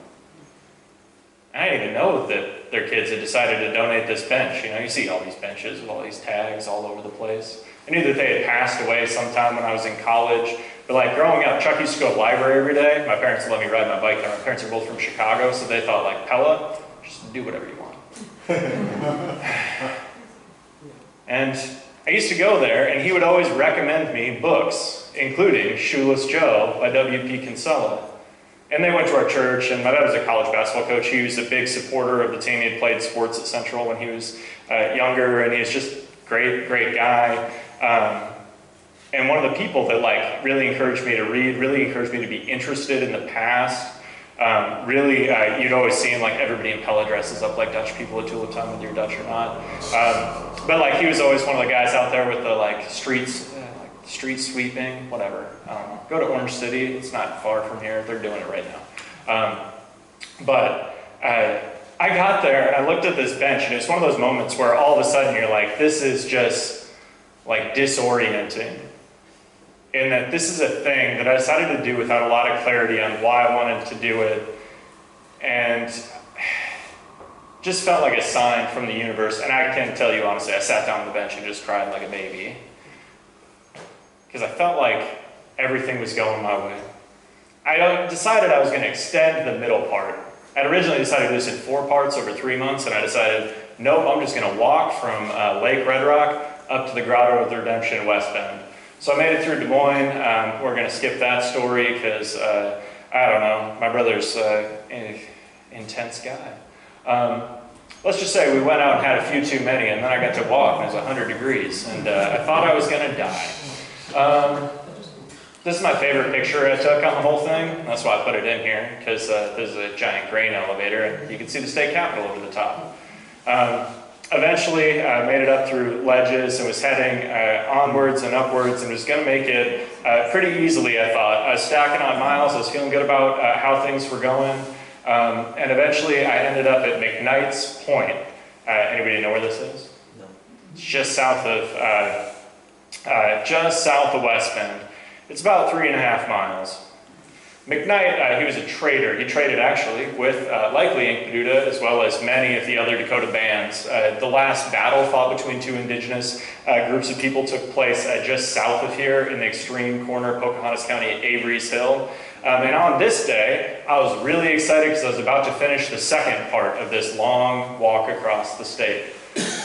I didn't even know that their kids had decided to donate this bench. You know, you see all these benches with all these tags all over the place. I knew that they had passed away sometime when I was in college, but like growing up, Chuck used to go to the library every day. My parents let me ride my bike there. My parents are both from Chicago, so they thought like, Pella, just do whatever you want. And I used to go there, and he would always recommend me books, including Shoeless Joe by W.P. Kinsella. And they went to our church, and my dad was a college basketball coach. He was a big supporter of the team. He had played sports at Central when he was younger, and he was just a great guy. And one of the people that like really encouraged me to read, really encouraged me to be interested in the past. You'd always see him, like everybody in Pella dresses up like Dutch people at Tulip Time, whether you're Dutch or not. But like he was always one of the guys out there with the like street sweeping, whatever. Go to Orange City, it's not far from here. They're doing it right now. I got there and I looked at this bench, and it was one of those moments where all of a sudden you're like, this is just like disorienting. In that this is a thing that I decided to do without a lot of clarity on why I wanted to do it, and just felt like a sign from the universe. And I can tell you honestly, I sat down on the bench and just cried like a baby. Because I felt like everything was going my way. I decided I was going to extend the middle part. I'd originally decided to do this in 4 parts over 3 months, and I decided, nope, I'm just going to walk from Lake Red Rock up to the Grotto of the Redemption in West Bend. So I made it through Des Moines. We're going to skip that story because, I don't know, my brother's an intense guy. Let's just say we went out and had a few too many, and then I got to walk, and it was 100 degrees, and I thought I was going to die. This is my favorite picture I took on the whole thing. That's why I put it in here, because there's a giant grain elevator, and you can see the state capitol over the top. Eventually, I made it up through ledges and was heading onwards and upwards, and was going to make it pretty easily, I thought. I was stacking on miles. I was feeling good about how things were going. And eventually, I ended up at McKnight's Point. Anybody know where this is? No. It's just south of West Bend. It's about 3.5 miles. McKnight, he was a trader. He traded actually with likely Ink Paduta as well as many of the other Dakota bands. The last battle fought between 2 indigenous groups of people took place just south of here in the extreme corner of Pocahontas County at Avery's Hill. And on this day, I was really excited because I was about to finish the second part of this long walk across the state.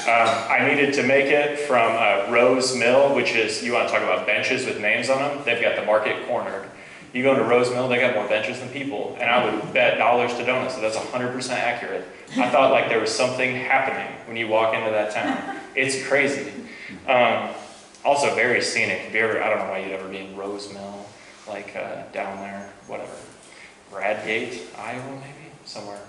I needed to make it from Rose Mill, which is, you want to talk about benches with names on them? They've got the market cornered. You go into Rose Mill, they got more benches than people, and I would bet dollars to donuts that that's 100% accurate. I thought like there was something happening when you walk into that town. It's crazy. Also very scenic. If you ever, I don't know why you'd ever be in Rose Mill, like down there, whatever. Bradgate, Iowa maybe? Somewhere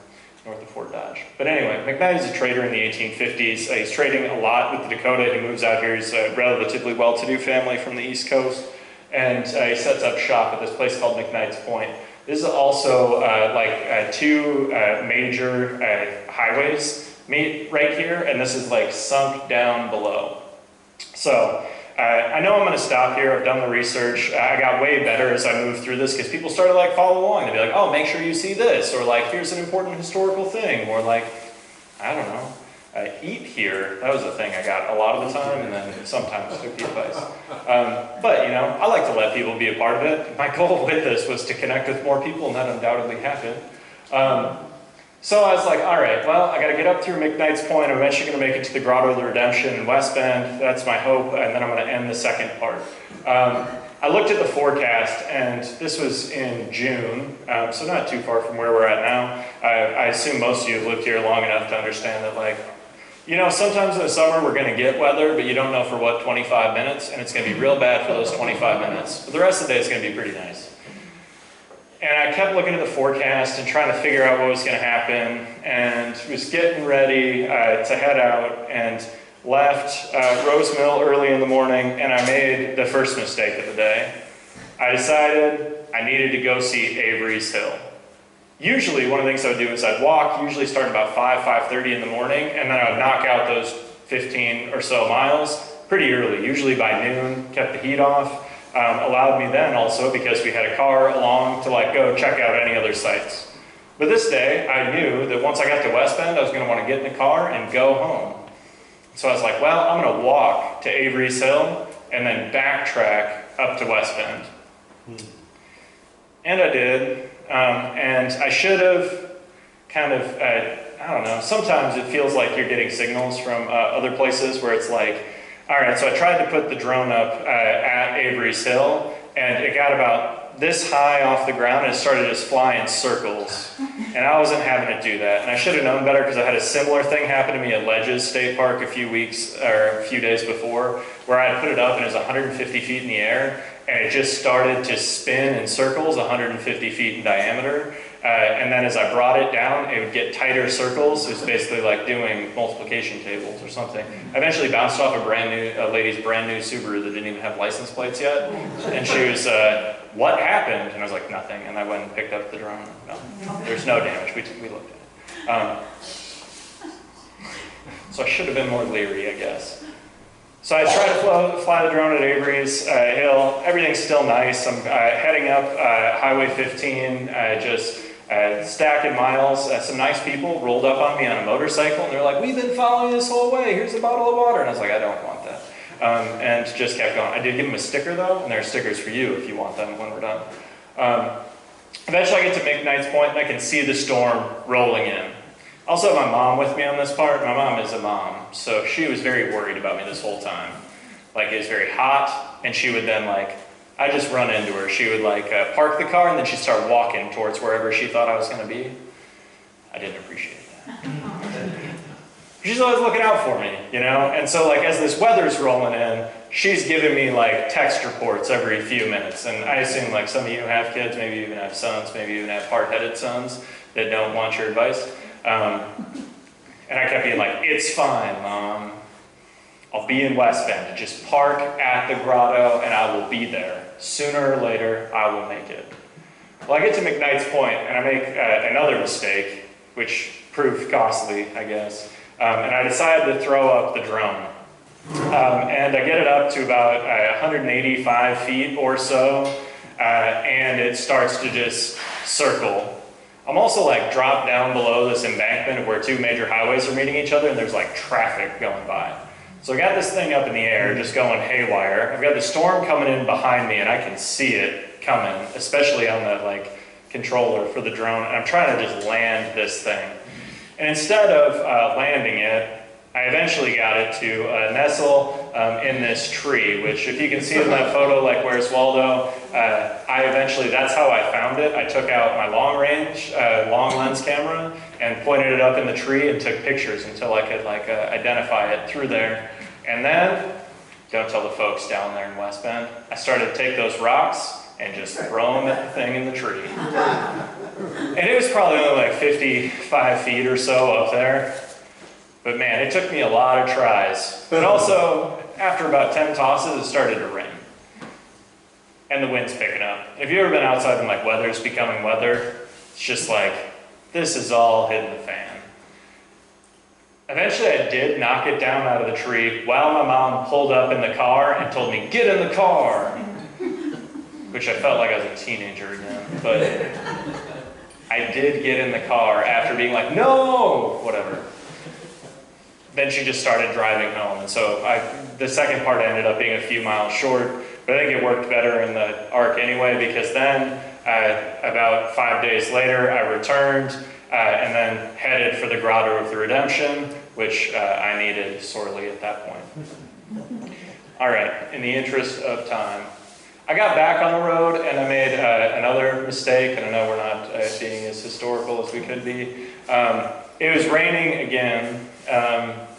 north of Fort Dodge. But anyway, McKnight is a trader in the 1850s. He's trading a lot with the Dakota. He moves out here. He's a relatively well-to-do family from the East Coast. And he sets up shop at this place called McKnight's Point. This is also 2 major highways meet right here, and this is like sunk down below. So I know I'm going to stop here. I've done the research. I got way better as I moved through this because people started like follow along. They'd be like, oh, make sure you see this, or like, here's an important historical thing, or like, I don't know. Eat here, that was a thing I got a lot of the time, and then sometimes took the advice. But, you know, I like to let people be a part of it. My goal with this was to connect with more people, and that undoubtedly happened. So I was like, all right, well, I got to get up through McKnight's Point. I'm eventually going to make it to the Grotto of the Redemption in West Bend. That's my hope, and then I'm going to end the second part. I looked at the forecast, and this was in June, so not too far from where we're at now. I assume most of you have lived here long enough to understand that, like, you know, sometimes in the summer we're going to get weather, but you don't know for what, 25 minutes, and it's going to be real bad for those 25 minutes. But the rest of the day is going to be pretty nice. And I kept looking at the forecast and trying to figure out what was going to happen, and was getting ready to head out, and left Rose Mill early in the morning, and I made the first mistake of the day. I decided I needed to go see Avery's Hill. Usually, one of the things I would do is I'd walk, usually starting about 5:30 in the morning, and then I would knock out those 15 or so miles pretty early, usually by noon, kept the heat off. Allowed me then also, because we had a car along, to like go check out any other sites. But this day, I knew that once I got to West Bend, I was going to want to get in the car and go home. So I was like, well, I'm going to walk to Avery's Hill and then backtrack up to West Bend. And I did. And I should have kind of, I don't know, sometimes it feels like you're getting signals from other places where it's like, all right, so I tried to put the drone up at Avery's Hill, and it got about this high off the ground, and it started just flying in circles. And I wasn't having it do that. And I should have known better, because I had a similar thing happen to me at Ledges State Park a few days before, where I had put it up and it was 150 feet in the air, and it just started to spin in circles 150 feet in diameter. And then as I brought it down, it would get tighter circles. It was basically like doing multiplication tables or something. I eventually bounced off a lady's brand new Subaru that didn't even have license plates yet. And she was, what happened? And I was like, nothing. And I went and picked up the drone. No, there's no damage. We looked at it. So I should have been more leery, I guess. So I tried to fly the drone at Avery's Hill. Everything's still nice. I'm heading up Highway 15, just stacking miles. Some nice people rolled up on me on a motorcycle, and they're like, we've been following this whole way. Here's a bottle of water. And I was like, I don't want that. and just kept going. I did give him a sticker though, and there are stickers for you if you want them when we're done. Eventually I get to McKnight's Point and I can see the storm rolling in. I also have my mom with me on this part. My mom is a mom, so she was very worried about me this whole time. Like, it was very hot, and she would then I'd just run into her. She would park the car and then she'd start walking towards wherever she thought I was gonna be. I didn't appreciate that. She's always looking out for me, you know? And so as this weather's rolling in, she's giving me text reports every few minutes. And I assume some of you have kids, maybe you even have sons, maybe you even have hard-headed sons that don't want your advice. And I kept being it's fine, Mom. I'll be in West Bend. Just park at the grotto and I will be there. Sooner or later, I will make it. Well, I get to McKnight's Point and I make another mistake, which proved costly, I guess. And I decided to throw up the drone. And I get it up to about 185 feet or so, and it starts to just circle. I'm also dropped down below this embankment where two major highways are meeting each other, and there's traffic going by. So I got this thing up in the air, just going haywire. I've got the storm coming in behind me, and I can see it coming, especially on the controller for the drone. And I'm trying to just land this thing. And instead of landing it, I eventually got it to nestle in this tree, which if you can see in that photo, Where's Waldo, that's how I found it. I took out my long lens camera and pointed it up in the tree and took pictures until I could identify it through there. And then, don't tell the folks down there in West Bend, I started to take those rocks and just throw them at the thing in the tree. And it was probably only 55 feet or so up there. But man, it took me a lot of tries. But also, after about 10 tosses, it started to rain. And the wind's picking up. If you've ever been outside and weather's becoming weather, it's just this is all hitting the fan. Eventually I did knock it down out of the tree while my mom pulled up in the car and told me, "Get in the car!" Which I felt like I was a teenager again. But I did get in the car after being no, whatever. Then she just started driving home. And so the second part ended up being a few miles short, but I think it worked better in the arc anyway, because then about 5 days later, I returned and then headed for the Grotto of the Redemption, which I needed sorely at that point. All right, in the interest of time, I got back on the road and I made another mistake, and I know we're not being as historical as we could be. It was raining again.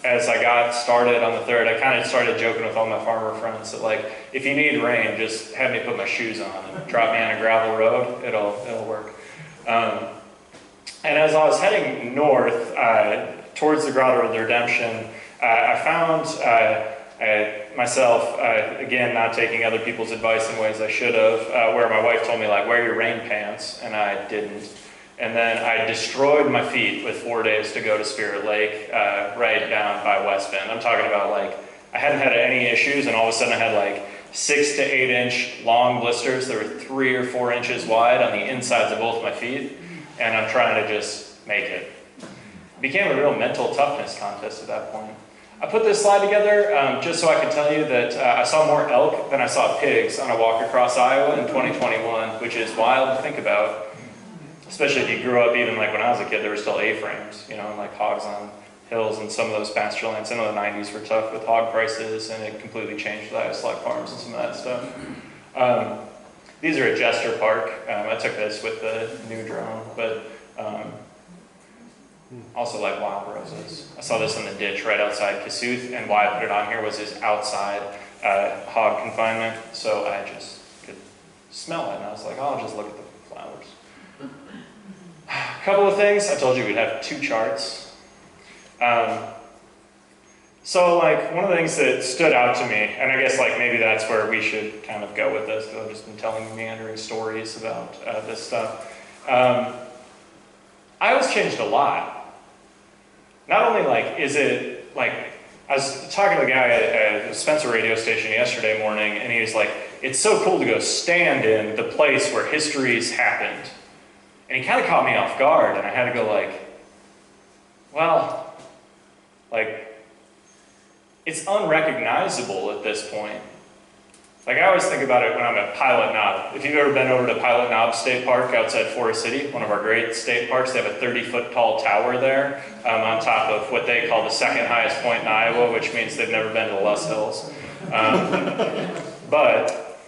As I got started on the 3rd, I kind of started joking with all my farmer friends that if you need rain, just have me put my shoes on and drop me on a gravel road, it'll work. And as I was heading north towards the Grotto of the Redemption, I found myself, again, not taking other people's advice in ways I should have, where my wife told me wear your rain pants, and I didn't. And then I destroyed my feet with 4 days to go to Spirit Lake, right down by West Bend. I'm talking about I hadn't had any issues, and all of a sudden I had 6 to 8 inch long blisters that were 3 or 4 inches wide on the insides of both my feet, and I'm trying to just make it. It became a real mental toughness contest at that point. I put this slide together just so I could tell you that I saw more elk than I saw pigs on a walk across Iowa in 2021, which is wild to think about. Especially if you grew up, even when I was a kid, there were still A-frames, and hogs on hills and some of those pasture lands. I know the 90s were tough with hog prices, and it completely changed with Iowa farms and some of that stuff. These are at Jester Park. I took this with the new drone, but also wild roses. I saw this in the ditch right outside Kasuth, and why I put it on here was his outside hog confinement, so I just could smell it, and I was I'll just look at the flowers. A couple of things. I told you we'd have 2 charts. So one of the things that stood out to me, and I guess maybe that's where we should kind of go with this, because I've just been telling meandering stories about this stuff. Iowa's changed a lot. Not only is it I was talking to the guy at a Spencer radio station yesterday morning, and he was it's so cool to go stand in the place where history's happened. And he kind of caught me off guard, and I had to go well, it's unrecognizable at this point. Like, I always think about it when I'm at Pilot Knob. If you've ever been over to Pilot Knob State Park outside Forest City, one of our great state parks, they have a 30-foot tall tower there on top of what they call the second highest point in Iowa, which means they've never been to the Les Hills. But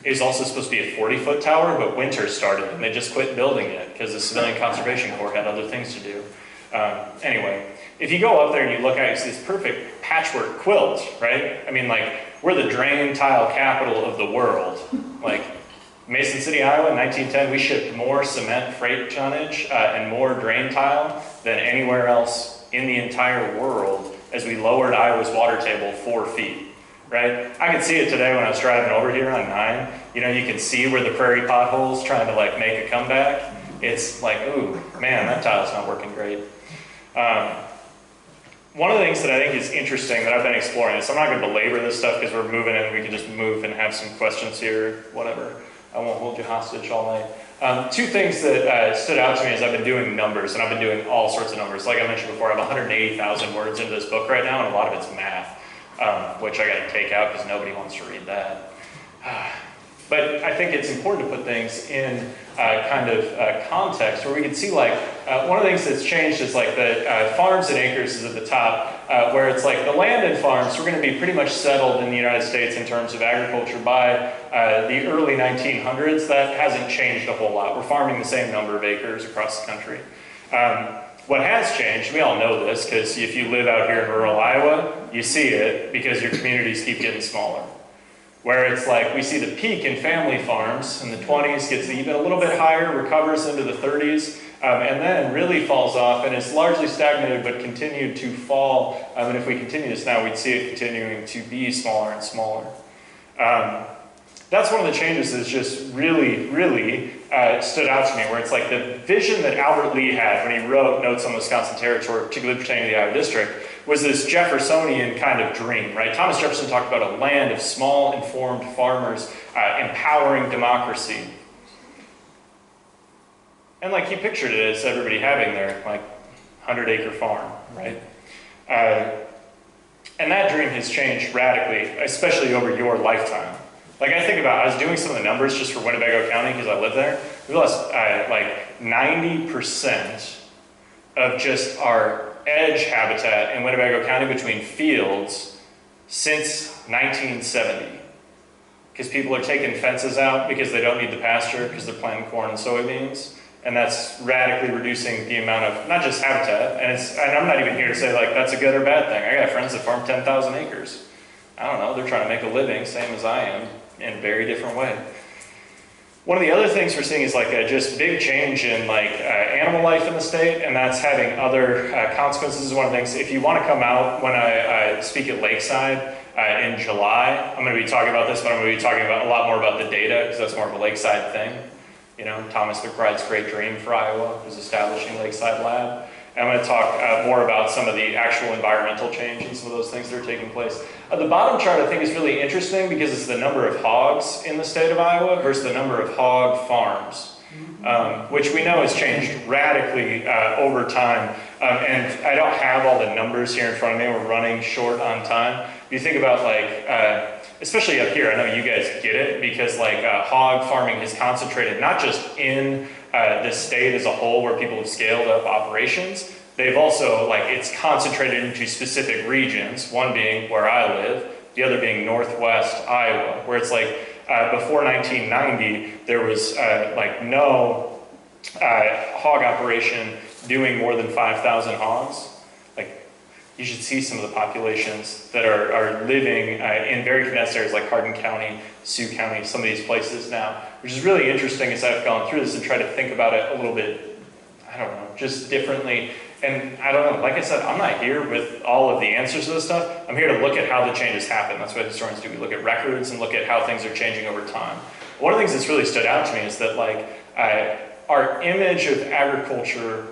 it's also supposed to be a 40-foot tower, but winter started and they just quit building it because the Civilian Conservation Corps had other things to do. Anyway, if you go up there and you look at it, you see this perfect patchwork quilt, right? I mean, like, we're the drain tile capital of the world. Like, Mason City, Iowa, in 1910, we shipped more cement freight tonnage and more drain tile than anywhere else in the entire world as we lowered Iowa's water table 4 feet, right? I could see it today when I was driving over here on 9. You know, you can see where the prairie potholes trying to like make a comeback. It's like, ooh, man, that tile's not working great. One of the things that I think is interesting that I've been exploring is, I'm not going to belabor this stuff because we're moving in, we can just move and have some questions here, whatever. I won't hold you hostage all night. 2 things that stood out to me as I've been doing numbers, and I've been doing all sorts of numbers. Like I mentioned before, I have 180,000 words into this book right now, and a lot of it's math, which I got to take out because nobody wants to read that. But I think it's important to put things in kind of context where we can see, like, one of the things that's changed is like the farms and acres is at the top, where it's like the land and farms, we're going to be pretty much settled in the United States in terms of agriculture by the early 1900s. That hasn't changed a whole lot. We're farming the same number of acres across the country. What has changed, we all know this, because if you live out here in rural Iowa, you see it because your communities keep getting smaller. Where it's like we see the peak in family farms in the 20s, gets even a little bit higher, recovers into the 30s, and then really falls off, and it's largely stagnated but continued to fall. And if we continue this now, we'd see it continuing to be smaller and smaller. That's one of the changes that's just really stood out to me, where it's like the vision that Albert Lee had when he wrote Notes on the Wisconsin Territory, particularly pertaining to the Iowa District, was this Jeffersonian kind of dream, right? Thomas Jefferson talked about a land of small, informed farmers, empowering democracy. And like he pictured it as everybody having their like 100-acre farm, right? And that dream has changed radically, especially over your lifetime. Like I think about, I was doing some of the numbers just for Winnebago County because I live there. We lost like 90% of just our edge habitat in Winnebago County between fields since 1970. Because people are taking fences out because they don't need the pasture because they're planting corn and soybeans. And that's radically reducing the amount of, not just habitat, and I'm not even here to say like that's a good or bad thing. I got friends that farm 10,000 acres. I don't know, they're trying to make a living, same as I am, in a very different way. One of the other things we're seeing is like a just big change in like animal life in the state, and that's having other consequences. This is one of the things, if you want to come out when I speak at Lakeside in July, I'm going to be talking about this, but I'm going to be talking about a lot more about the data, because that's more of a Lakeside thing. You know, Thomas McBride's great dream for Iowa was establishing Lakeside Lab. And I'm going to talk more about some of the actual environmental change and some of those things that are taking place. The bottom chart I think is really interesting because it's the number of hogs in the state of Iowa versus the number of hog farms, which we know has changed radically over time. And I don't have all the numbers here in front of me. We're running short on time. If you think about like, especially up here, I know you guys get it because like hog farming has concentrated not just in the state as a whole where people have scaled up operations. They've also, like, it's concentrated into specific regions, one being where I live, the other being Northwest Iowa, where it's like before 1990, there was like no hog operation doing more than 5,000 hogs. Like, you should see some of the populations that are living in very condensed areas like Hardin County, Sioux County, some of these places now, which is really interesting as I've gone through this and tried to think about it a little bit, I don't know, just differently. And I don't know, like I said, I'm not here with all of the answers to this stuff. I'm here to look at how the changes happen. That's what historians do. We look at records and look at how things are changing over time. One of the things that's really stood out to me is that like our image of agriculture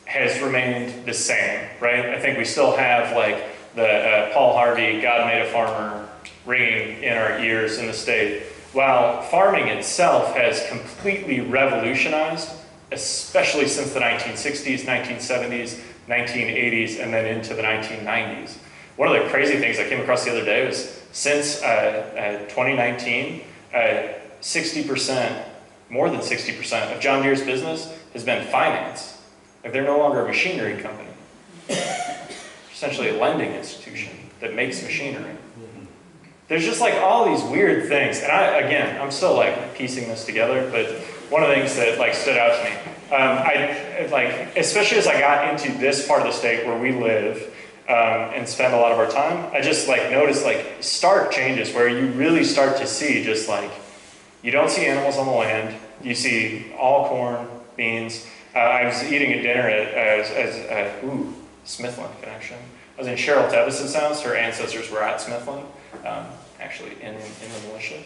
has remained the same, right? I think we still have like the Paul Harvey, God made a farmer ringing in our ears in the state, while farming itself has completely revolutionized, especially since the 1960s, 1970s, 1980s, and then into the 1990s. one of the crazy things I came across the other day was since 2019, 60%, more than 60% of John Deere's business has been finance. Like they're no longer a machinery company. Essentially a lending institution that makes machinery. There's just like all these weird things, and I'm still like piecing this together, but one of the things that like stood out to me, especially as I got into this part of the state where we live and spend a lot of our time, I just like noticed like stark changes where you really start to see just like, you don't see animals on the land, you see all corn, beans. I was eating at dinner at Smithland connection. I was in Cheryl Tevis's house. Her ancestors were at Smithland, actually in the militia.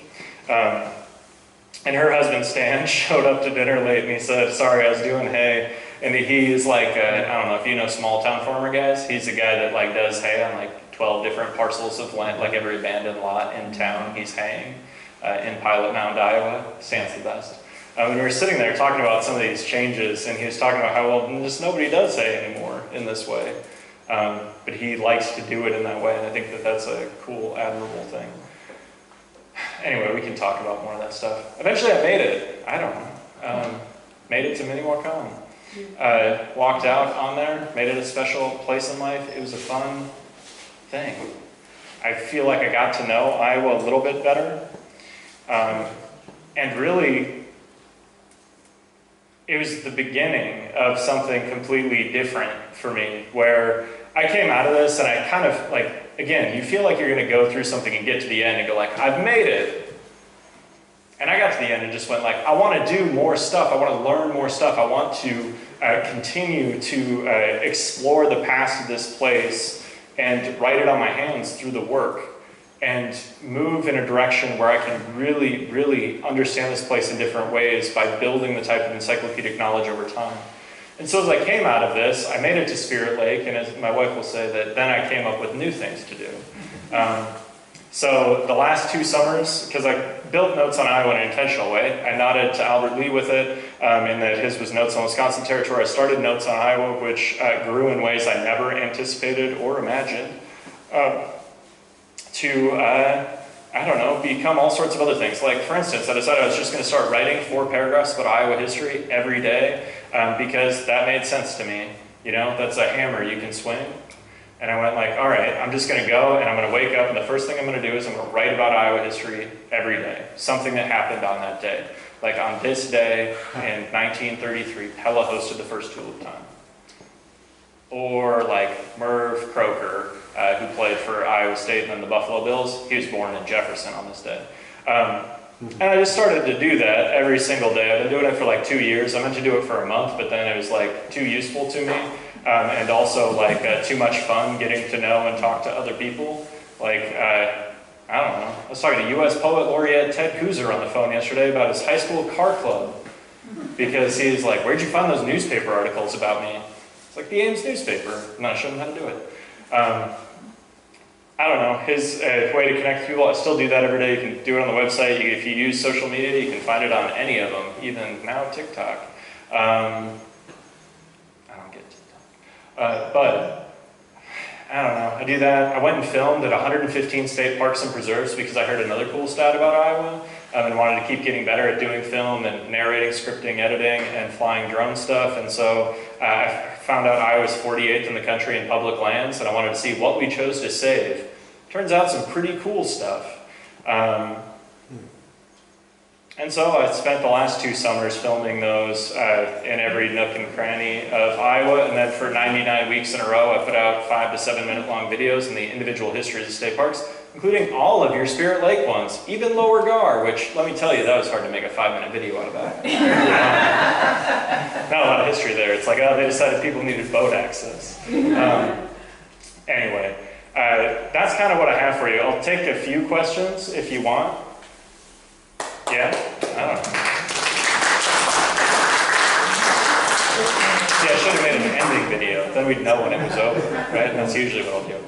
And her husband, Stan, showed up to dinner late and he said, sorry, I was doing hay. And he is like, I don't know if you know small town farmer guys. He's a guy that like does hay on like 12 different parcels of land, like every abandoned lot in town he's haying in Pilot Mound, Iowa. Stan's the best. We were sitting there talking about some of these changes, and he was talking about how, well, just nobody does hay anymore in this way. But he likes to do it in that way, and I think that that's a cool, admirable thing. Anyway, we can talk about more of that stuff. Eventually I made it. I don't know. Made it to Minniwaukon. Walked out on there, made it a special place in life. It was a fun thing. I feel like I got to know Iowa a little bit better. And really, it was the beginning of something completely different for me, where I came out of this and I kind of like, again, you feel like you're going to go through something and get to the end and go like, I've made it. And I got to the end and just went like, I want to do more stuff. I want to learn more stuff. I want to continue to explore the past of this place and write it on my hands through the work and move in a direction where I can really, really understand this place in different ways by building the type of encyclopedic knowledge over time. And so as I came out of this, I made it to Spirit Lake, and as my wife will say, that then I came up with new things to do. So the last 2 summers, because I built Notes on Iowa in an intentional way, I nodded to Albert Lee with it, in that his was Notes on Wisconsin Territory. I started Notes on Iowa, which grew in ways I never anticipated or imagined, to, I don't know, become all sorts of other things. Like, for instance, I decided I was just going to start writing 4 paragraphs about Iowa history every day, because that made sense to me. You know, that's a hammer you can swing. And I went like, all right, I'm just going to go and I'm going to wake up and the first thing I'm going to do is I'm going to write about Iowa history every day. Something that happened on that day. Like on this day in 1933, Pella hosted the first Tulip Time. Or like Merv Croker, who played for Iowa State and then the Buffalo Bills. He was born in Jefferson on this day. And I just started to do that every single day. I've been doing it for like 2 years. I meant to do it for a month, but then it was like too useful to me. And also like too much fun getting to know and talk to other people. Like, I don't know. I was talking to U.S. Poet Laureate Ted Kuzer on the phone yesterday about his high school car club. Because he's like, where'd you find those newspaper articles about me? It's like the Ames newspaper. And I showed him how to do it. I don't know, his way to connect with people, I still do that every day. You can do it on the website. If you use social media, you can find it on any of them, even now TikTok. I don't get TikTok. But, I don't know, I do that. I went and filmed at 115 state parks and preserves because I heard another cool stat about Iowa and wanted to keep getting better at doing film and narrating, scripting, editing, and flying drone stuff. And so I found out Iowa's 48th in the country in public lands, and I wanted to see what we chose to save. Turns out some pretty cool stuff. And so I spent the last 2 summers filming those in every nook and cranny of Iowa, and then for 99 weeks in a row, I put out 5 to 7 minute long videos in the individual histories of state parks, including all of your Spirit Lake ones, even Lower Gar, which, let me tell you, that was hard to make a 5-minute video out of that. Not a lot of history there. It's like, oh, they decided people needed boat access. Anyway, that's kind of what I have for you. I'll take a few questions if you want. Yeah? I don't know. See, I should have made an ending video. Then we'd know when it was over, right? And that's usually what I'll do.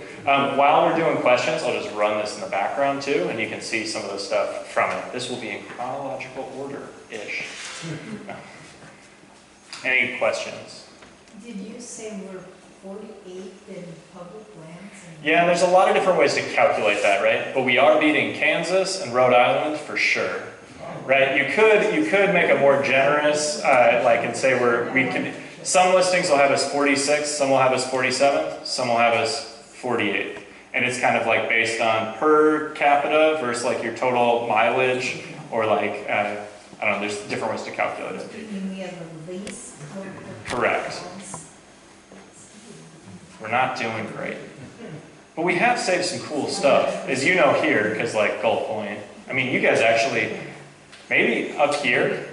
While we're doing questions, I'll just run this in the background too, and you can see some of the stuff from it. This will be in chronological order-ish. Any questions? Did you say we're 48th in public lands? Yeah, there's a lot of different ways to calculate that, right? But we are beating Kansas and Rhode Island for sure, right? You could make a more generous, like, and say some listings will have us 46, some will have us 47, some will have us 48. And it's kind of like based on per capita versus like your total mileage, or like, I don't know, there's different ways to calculate it. And we have a lease? Correct. We're not doing great. But we have saved some cool stuff, as you know here, because like Gull Point. I mean, you guys actually, maybe up here,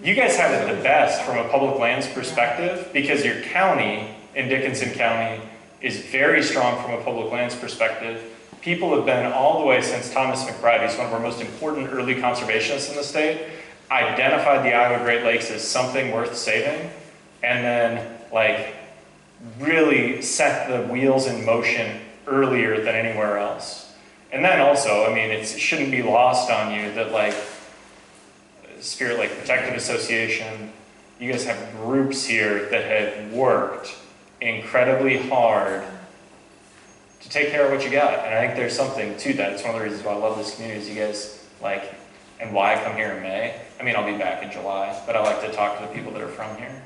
you guys have it the best from a public lands perspective, because your county in Dickinson County is very strong from a public lands perspective. People have been all the way since Thomas McBride, who's one of our most important early conservationists in the state, identified the Iowa Great Lakes as something worth saving, and then like really set the wheels in motion earlier than anywhere else. And then also, I mean, it shouldn't be lost on you that like Spirit Lake Protective Association, you guys have groups here that have worked incredibly hard to take care of what you got. And I think there's something to that. It's one of the reasons why I love this community is you guys like, and why I come here in May. I mean, I'll be back in July, but I like to talk to the people that are from here.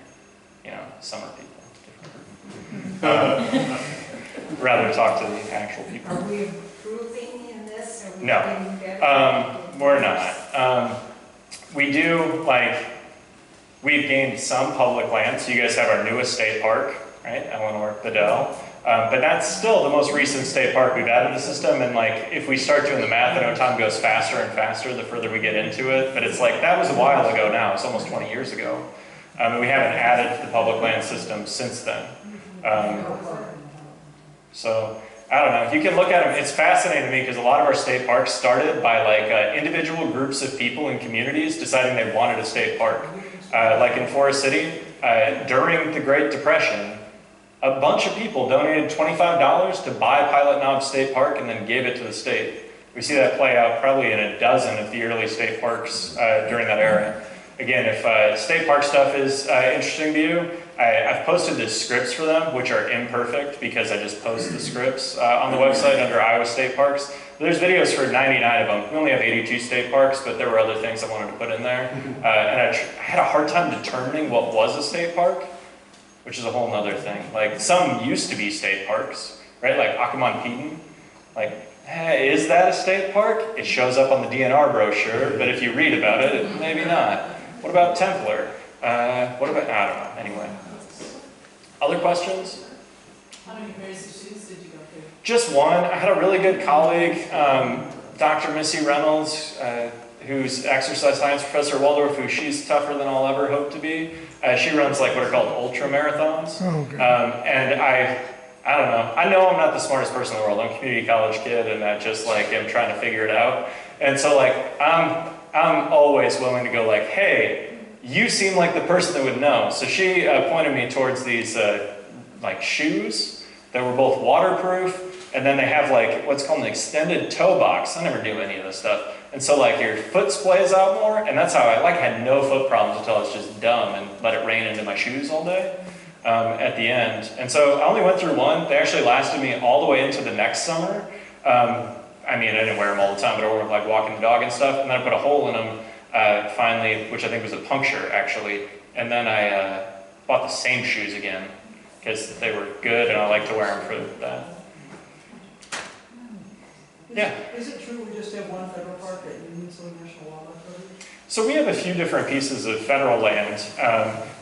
You know, summer people. Rather talk to the actual people. Are we improving in this? Are we No, getting better? we're not. We do, like, we've gained some public land, so you guys have our newest state park, right, Eleanor Bedell. But that's still the most recent state park we've added to the system, and like, if we start doing the math, I know time goes faster and faster the further we get into it, but it's like, that was a while ago now, it's almost 20 years ago. And we haven't added to the public land system since then. So, I don't know, you can look at them, it's fascinating to me because a lot of our state parks started by like individual groups of people and communities deciding they wanted a state park. Like in Forest City, during the Great Depression, a bunch of people donated $25 to buy Pilot Knob State Park and then gave it to the state. We see that play out probably in a dozen of the early state parks during that era. Again, if state park stuff is interesting to you, I've posted the scripts for them, which are imperfect because I just post the scripts on the website under Iowa State Parks. There's videos for 99 of them. We only have 82 state parks, but there were other things I wanted to put in there. And I had a hard time determining what was a state park, which is a whole nother thing. Like, some used to be state parks, right? Like Acamon-Peden. Like, hey, is that a state park? It shows up on the DNR brochure, but if you read about it, maybe not. What about Templar? What about, I don't know, anyway. Other questions? How many pairs of shoes did you go through? Just one. I had a really good colleague, Dr. Missy Reynolds, who's exercise science professor at Waldorf, who she's tougher than I'll ever hope to be. She runs like what are called ultra marathons. Oh, okay. And I don't know. I know I'm not the smartest person in the world. I'm a community college kid, and I just like am trying to figure it out. And so like I'm always willing to go like, hey, you seem like the person that would know. So she pointed me towards these like shoes that were both waterproof, and then they have like what's called an extended toe box. I never do any of this stuff. And so like your foot splays out more, and that's how I like had no foot problems until I was just dumb and let it rain into my shoes all day at the end. And so I only went through one. They actually lasted me all the way into the next summer. I mean, I didn't wear them all the time, but I wore them like walking the dog and stuff. And then I put a hole in them finally, which I think was a puncture actually. And then I bought the same shoes again because they were good and I like to wear them for that. Yeah. Is it true we just have one federal park at Minniwaukon National Wildlife Refuge? So we have a few different pieces of federal land.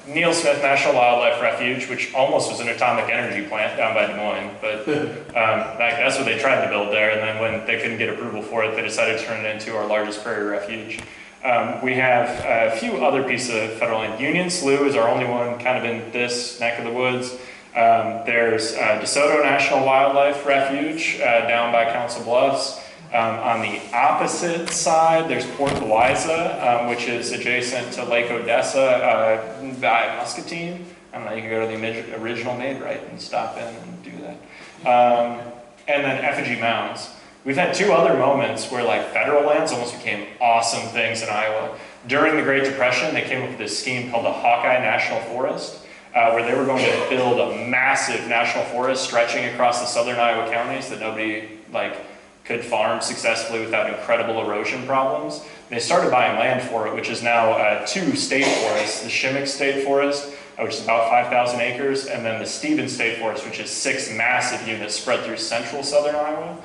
Neil Smith National Wildlife Refuge, which almost was an atomic energy plant down by Des Moines, but that's what they tried to build there, and then when they couldn't get approval for it, they decided to turn it into our largest prairie refuge. We have a few other pieces of federal land. Union Slough is our only one kind of in this neck of the woods. There's DeSoto National Wildlife Refuge down by Council Bluffs. On the opposite side, there's Port Louisa, which is adjacent to Lake Odessa by Muscatine. I don't know, you can go to the original Maid Right and stop in and do that. And then Effigy Mounds. We've had two other moments where like federal lands almost became awesome things in Iowa. During the Great Depression, they came up with this scheme called the Hawkeye National Forest. where they were going to build a massive national forest stretching across the southern Iowa counties that nobody could farm successfully without incredible erosion problems. And they started buying land for it, which is now 2 state forests, the Shimmick State Forest, which is about 5,000 acres, and then the Stevens State Forest, which is 6 massive units spread through central southern Iowa.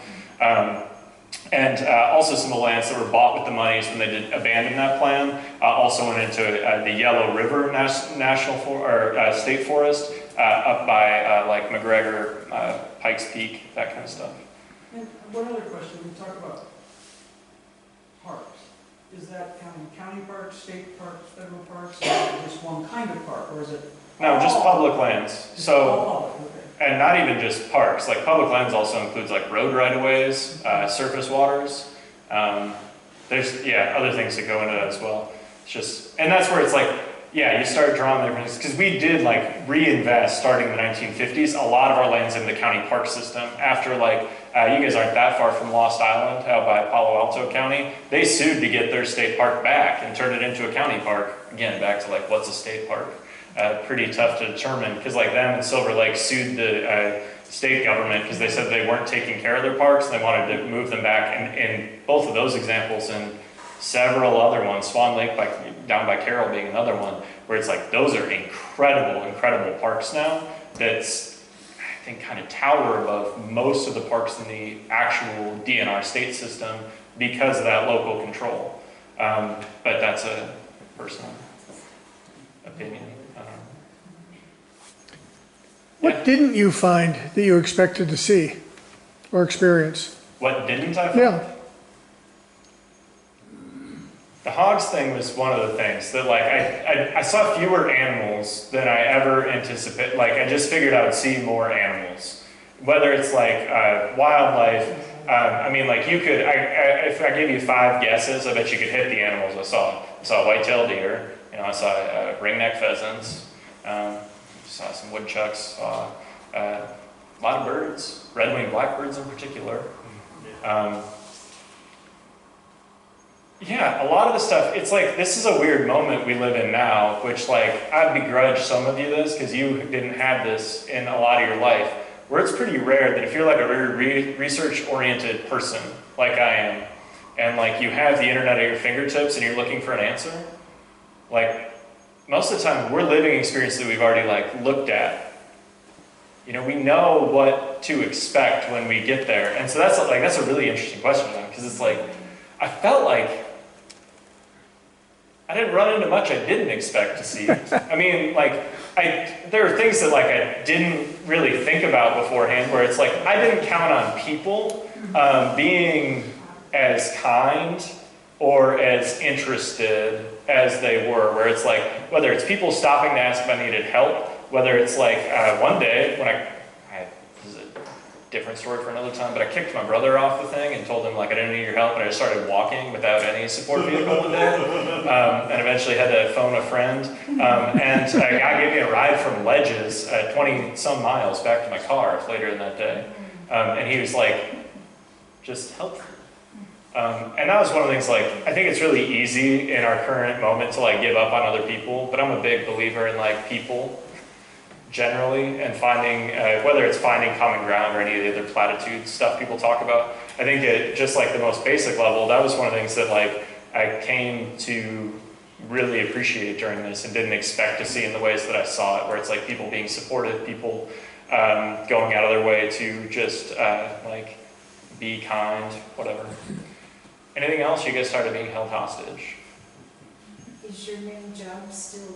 And also some of the lands that were bought with the monies when they did abandon that plan also went into the Yellow River State Forest up by like McGregor, Pikes Peak, that kind of stuff. And one other question, we talk about parks. Is that county parks, state parks, federal parks, or is it just one kind of park, or is it? No, just public lands. It's So. all public, okay. And not even just parks, like public lands also includes like road right-of-ways, surface waters. There's, other things that go into that as well. It's just, and that's where it's like, you start drawing the differences, because we did like reinvest starting in the 1950s, a lot of our lands in the county park system. After you guys aren't that far from Lost Island out by Palo Alto County, they sued to get their state park back and turn it into a county park. Again, back to like, what's a state park? Pretty tough to determine, because like them and Silver Lake sued the state government because they said they weren't taking care of their parks and they wanted to move them back. And in both of those examples and several other ones, Swan Lake down by Carroll being another one, where it's like those are incredible parks now that's I think kind of tower above most of the parks in the actual DNR state system because of that local control. But that's a personal opinion. What didn't you find that you expected to see or experience? What didn't I find? Yeah. The hogs thing was one of the things that I saw fewer animals than I ever anticipated. I just figured I would see more animals. Whether it's wildlife, you could, if I gave you 5 guesses, I bet you could hit the animals I saw. I saw white-tailed deer, I saw ringneck pheasants, saw some woodchucks, saw a lot of birds, red-winged blackbirds in particular. A lot of the stuff, it's like, this is a weird moment we live in now, which I begrudge some of you this because you didn't have this in a lot of your life, where it's pretty rare that if you're a very research-oriented person, like I am, and you have the internet at your fingertips and you're looking for an answer, most of the time, we're living experience that we've already looked at. We know what to expect when we get there, and so that's a really interesting question, because it's I felt like I didn't run into much I didn't expect to see. There are things that I didn't really think about beforehand, where it's I didn't count on people being as kind or as interested as they were, where it's whether it's people stopping to ask if I needed help, whether it's one day when this is a different story for another time, but I kicked my brother off the thing and told him I didn't need your help, and I just started walking without any support vehicle one day, and eventually had to phone a friend, and a guy gave me a ride from Ledges 20 some miles back to my car later in that day, and he was just help. And that was one of the things, I think it's really easy in our current moment to give up on other people, but I'm a big believer in people generally, and finding, whether it's finding common ground or any of the other platitudes stuff people talk about. I think at just the most basic level, that was one of the things that I came to really appreciate during this and didn't expect to see in the ways that I saw it, where it's people being supportive, people going out of their way to just be kind, whatever. Anything else? You guys started being held hostage. Is your main job still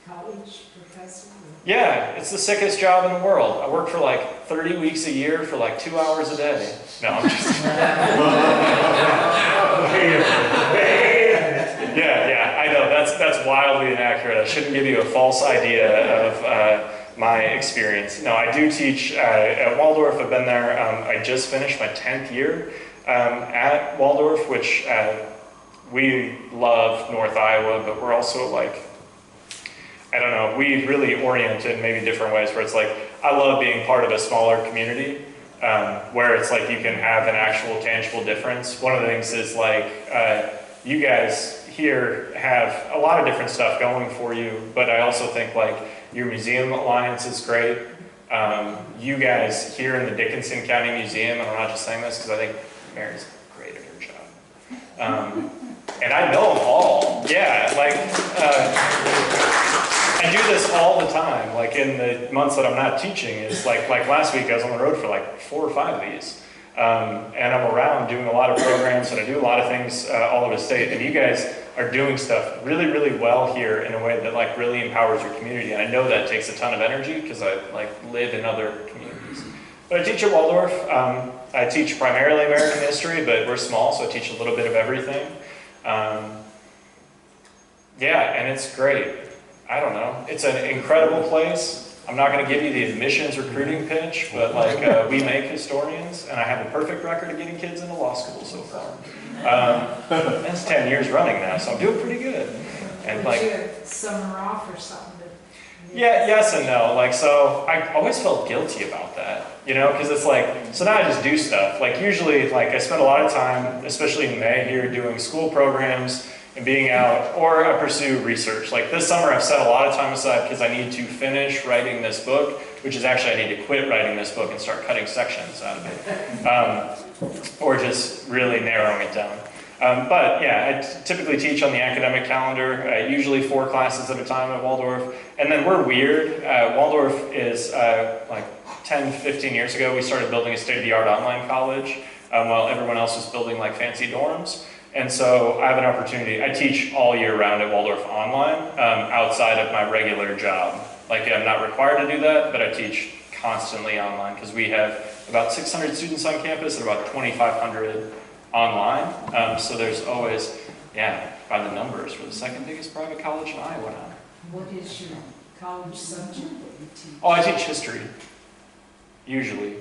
college professor? Yeah, it's the sickest job in the world. I work for 30 weeks a year for 2 hours a day. No, I'm just... I know, that's wildly inaccurate. I shouldn't give you a false idea of my experience. No, I do teach at Waldorf. I've been there. I just finished my 10th year. At Waldorf, which we love North Iowa, but we're also we really orient in maybe different ways, where it's I love being part of a smaller community, where it's you can have an actual tangible difference. One of the things is you guys here have a lot of different stuff going for you, but I also think Your museum alliance is great. You guys here in the Dickinson County Museum, and I'm not just saying this because I think Mary's great at her job. And I know them all. Yeah, like, I do this all the time. Like in the months that I'm not teaching, is like last week I was on the road for like 4 or 5 of these. And I'm around doing a lot of programs, and I do a lot of things all over the state. And you guys are doing stuff really, really well here in a way that like really empowers your community. And I know that takes a ton of energy because I like live in other communities. But I teach at Waldorf. I teach primarily American history, but we're small, so I teach a little bit of everything. Yeah, and it's great. I don't know. It's an incredible place. I'm not going to give you the admissions recruiting pitch, but like we make historians, and I have a perfect record of getting kids into law school so far. That's 10 years running now, so I'm doing pretty good. And Would like, you summer off or something? yeah, yes and no. Like, so I always felt guilty about that, you know, because it's like, so now I just do stuff. Like usually, like I spend a lot of time, especially in May here, doing school programs and being out, or I pursue research. Like this summer I've set a lot of time aside because I need to finish writing this book, which is actually I need to quit writing this book and start cutting sections out of it, or just really narrowing it down. But yeah, I typically teach on the academic calendar, usually 4 classes at a time at Waldorf. And then we're weird. Waldorf is like 10, 15 years ago, we started building a state-of-the-art online college while everyone else was building like fancy dorms. And so I have an opportunity. I teach all year round at Waldorf online outside of my regular job. Like I'm not required to do that, but I teach constantly online because we have about 600 students on campus and about 2,500 online. So there's always, yeah, by the numbers, we're the 2nd biggest private college in Iowa now. What is your college subject that you teach? Oh, I teach history, usually.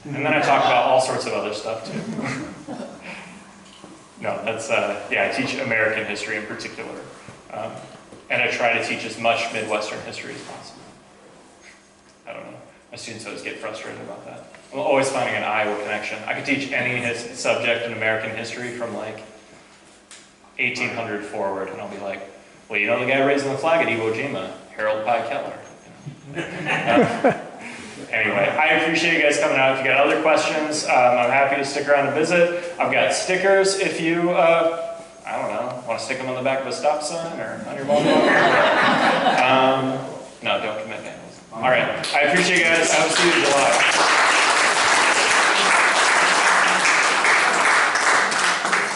And then I talk about all sorts of other stuff too. No, that's, yeah, I teach American history in particular. And I try to teach as much Midwestern history as possible. I don't know. My students always get frustrated about that. I'm always finding an Iowa connection. I could teach any subject in American history from like 1800 forward, and I'll be like, well, you know the guy raising the flag at Iwo Jima, Harold Pye Keller. Anyway, I appreciate you guys coming out. If you got other questions, I'm happy to stick around and visit. I've got stickers if you, I don't know, want to stick them on the back of a stop sign or on your wall. No, don't commit vandalism. All right, I appreciate you guys. I will see you in July.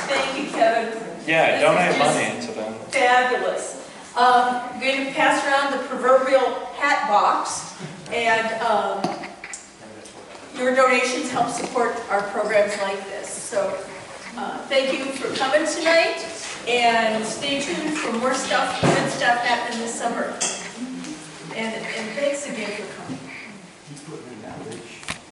Thank you, Kevin. Yeah, This donate is money to them. Fabulous. I'm going to pass around the proverbial hat box, and your donations help support our programs like this. So thank you for coming tonight, and stay tuned for more stuff, good stuff happening this summer. And thanks again for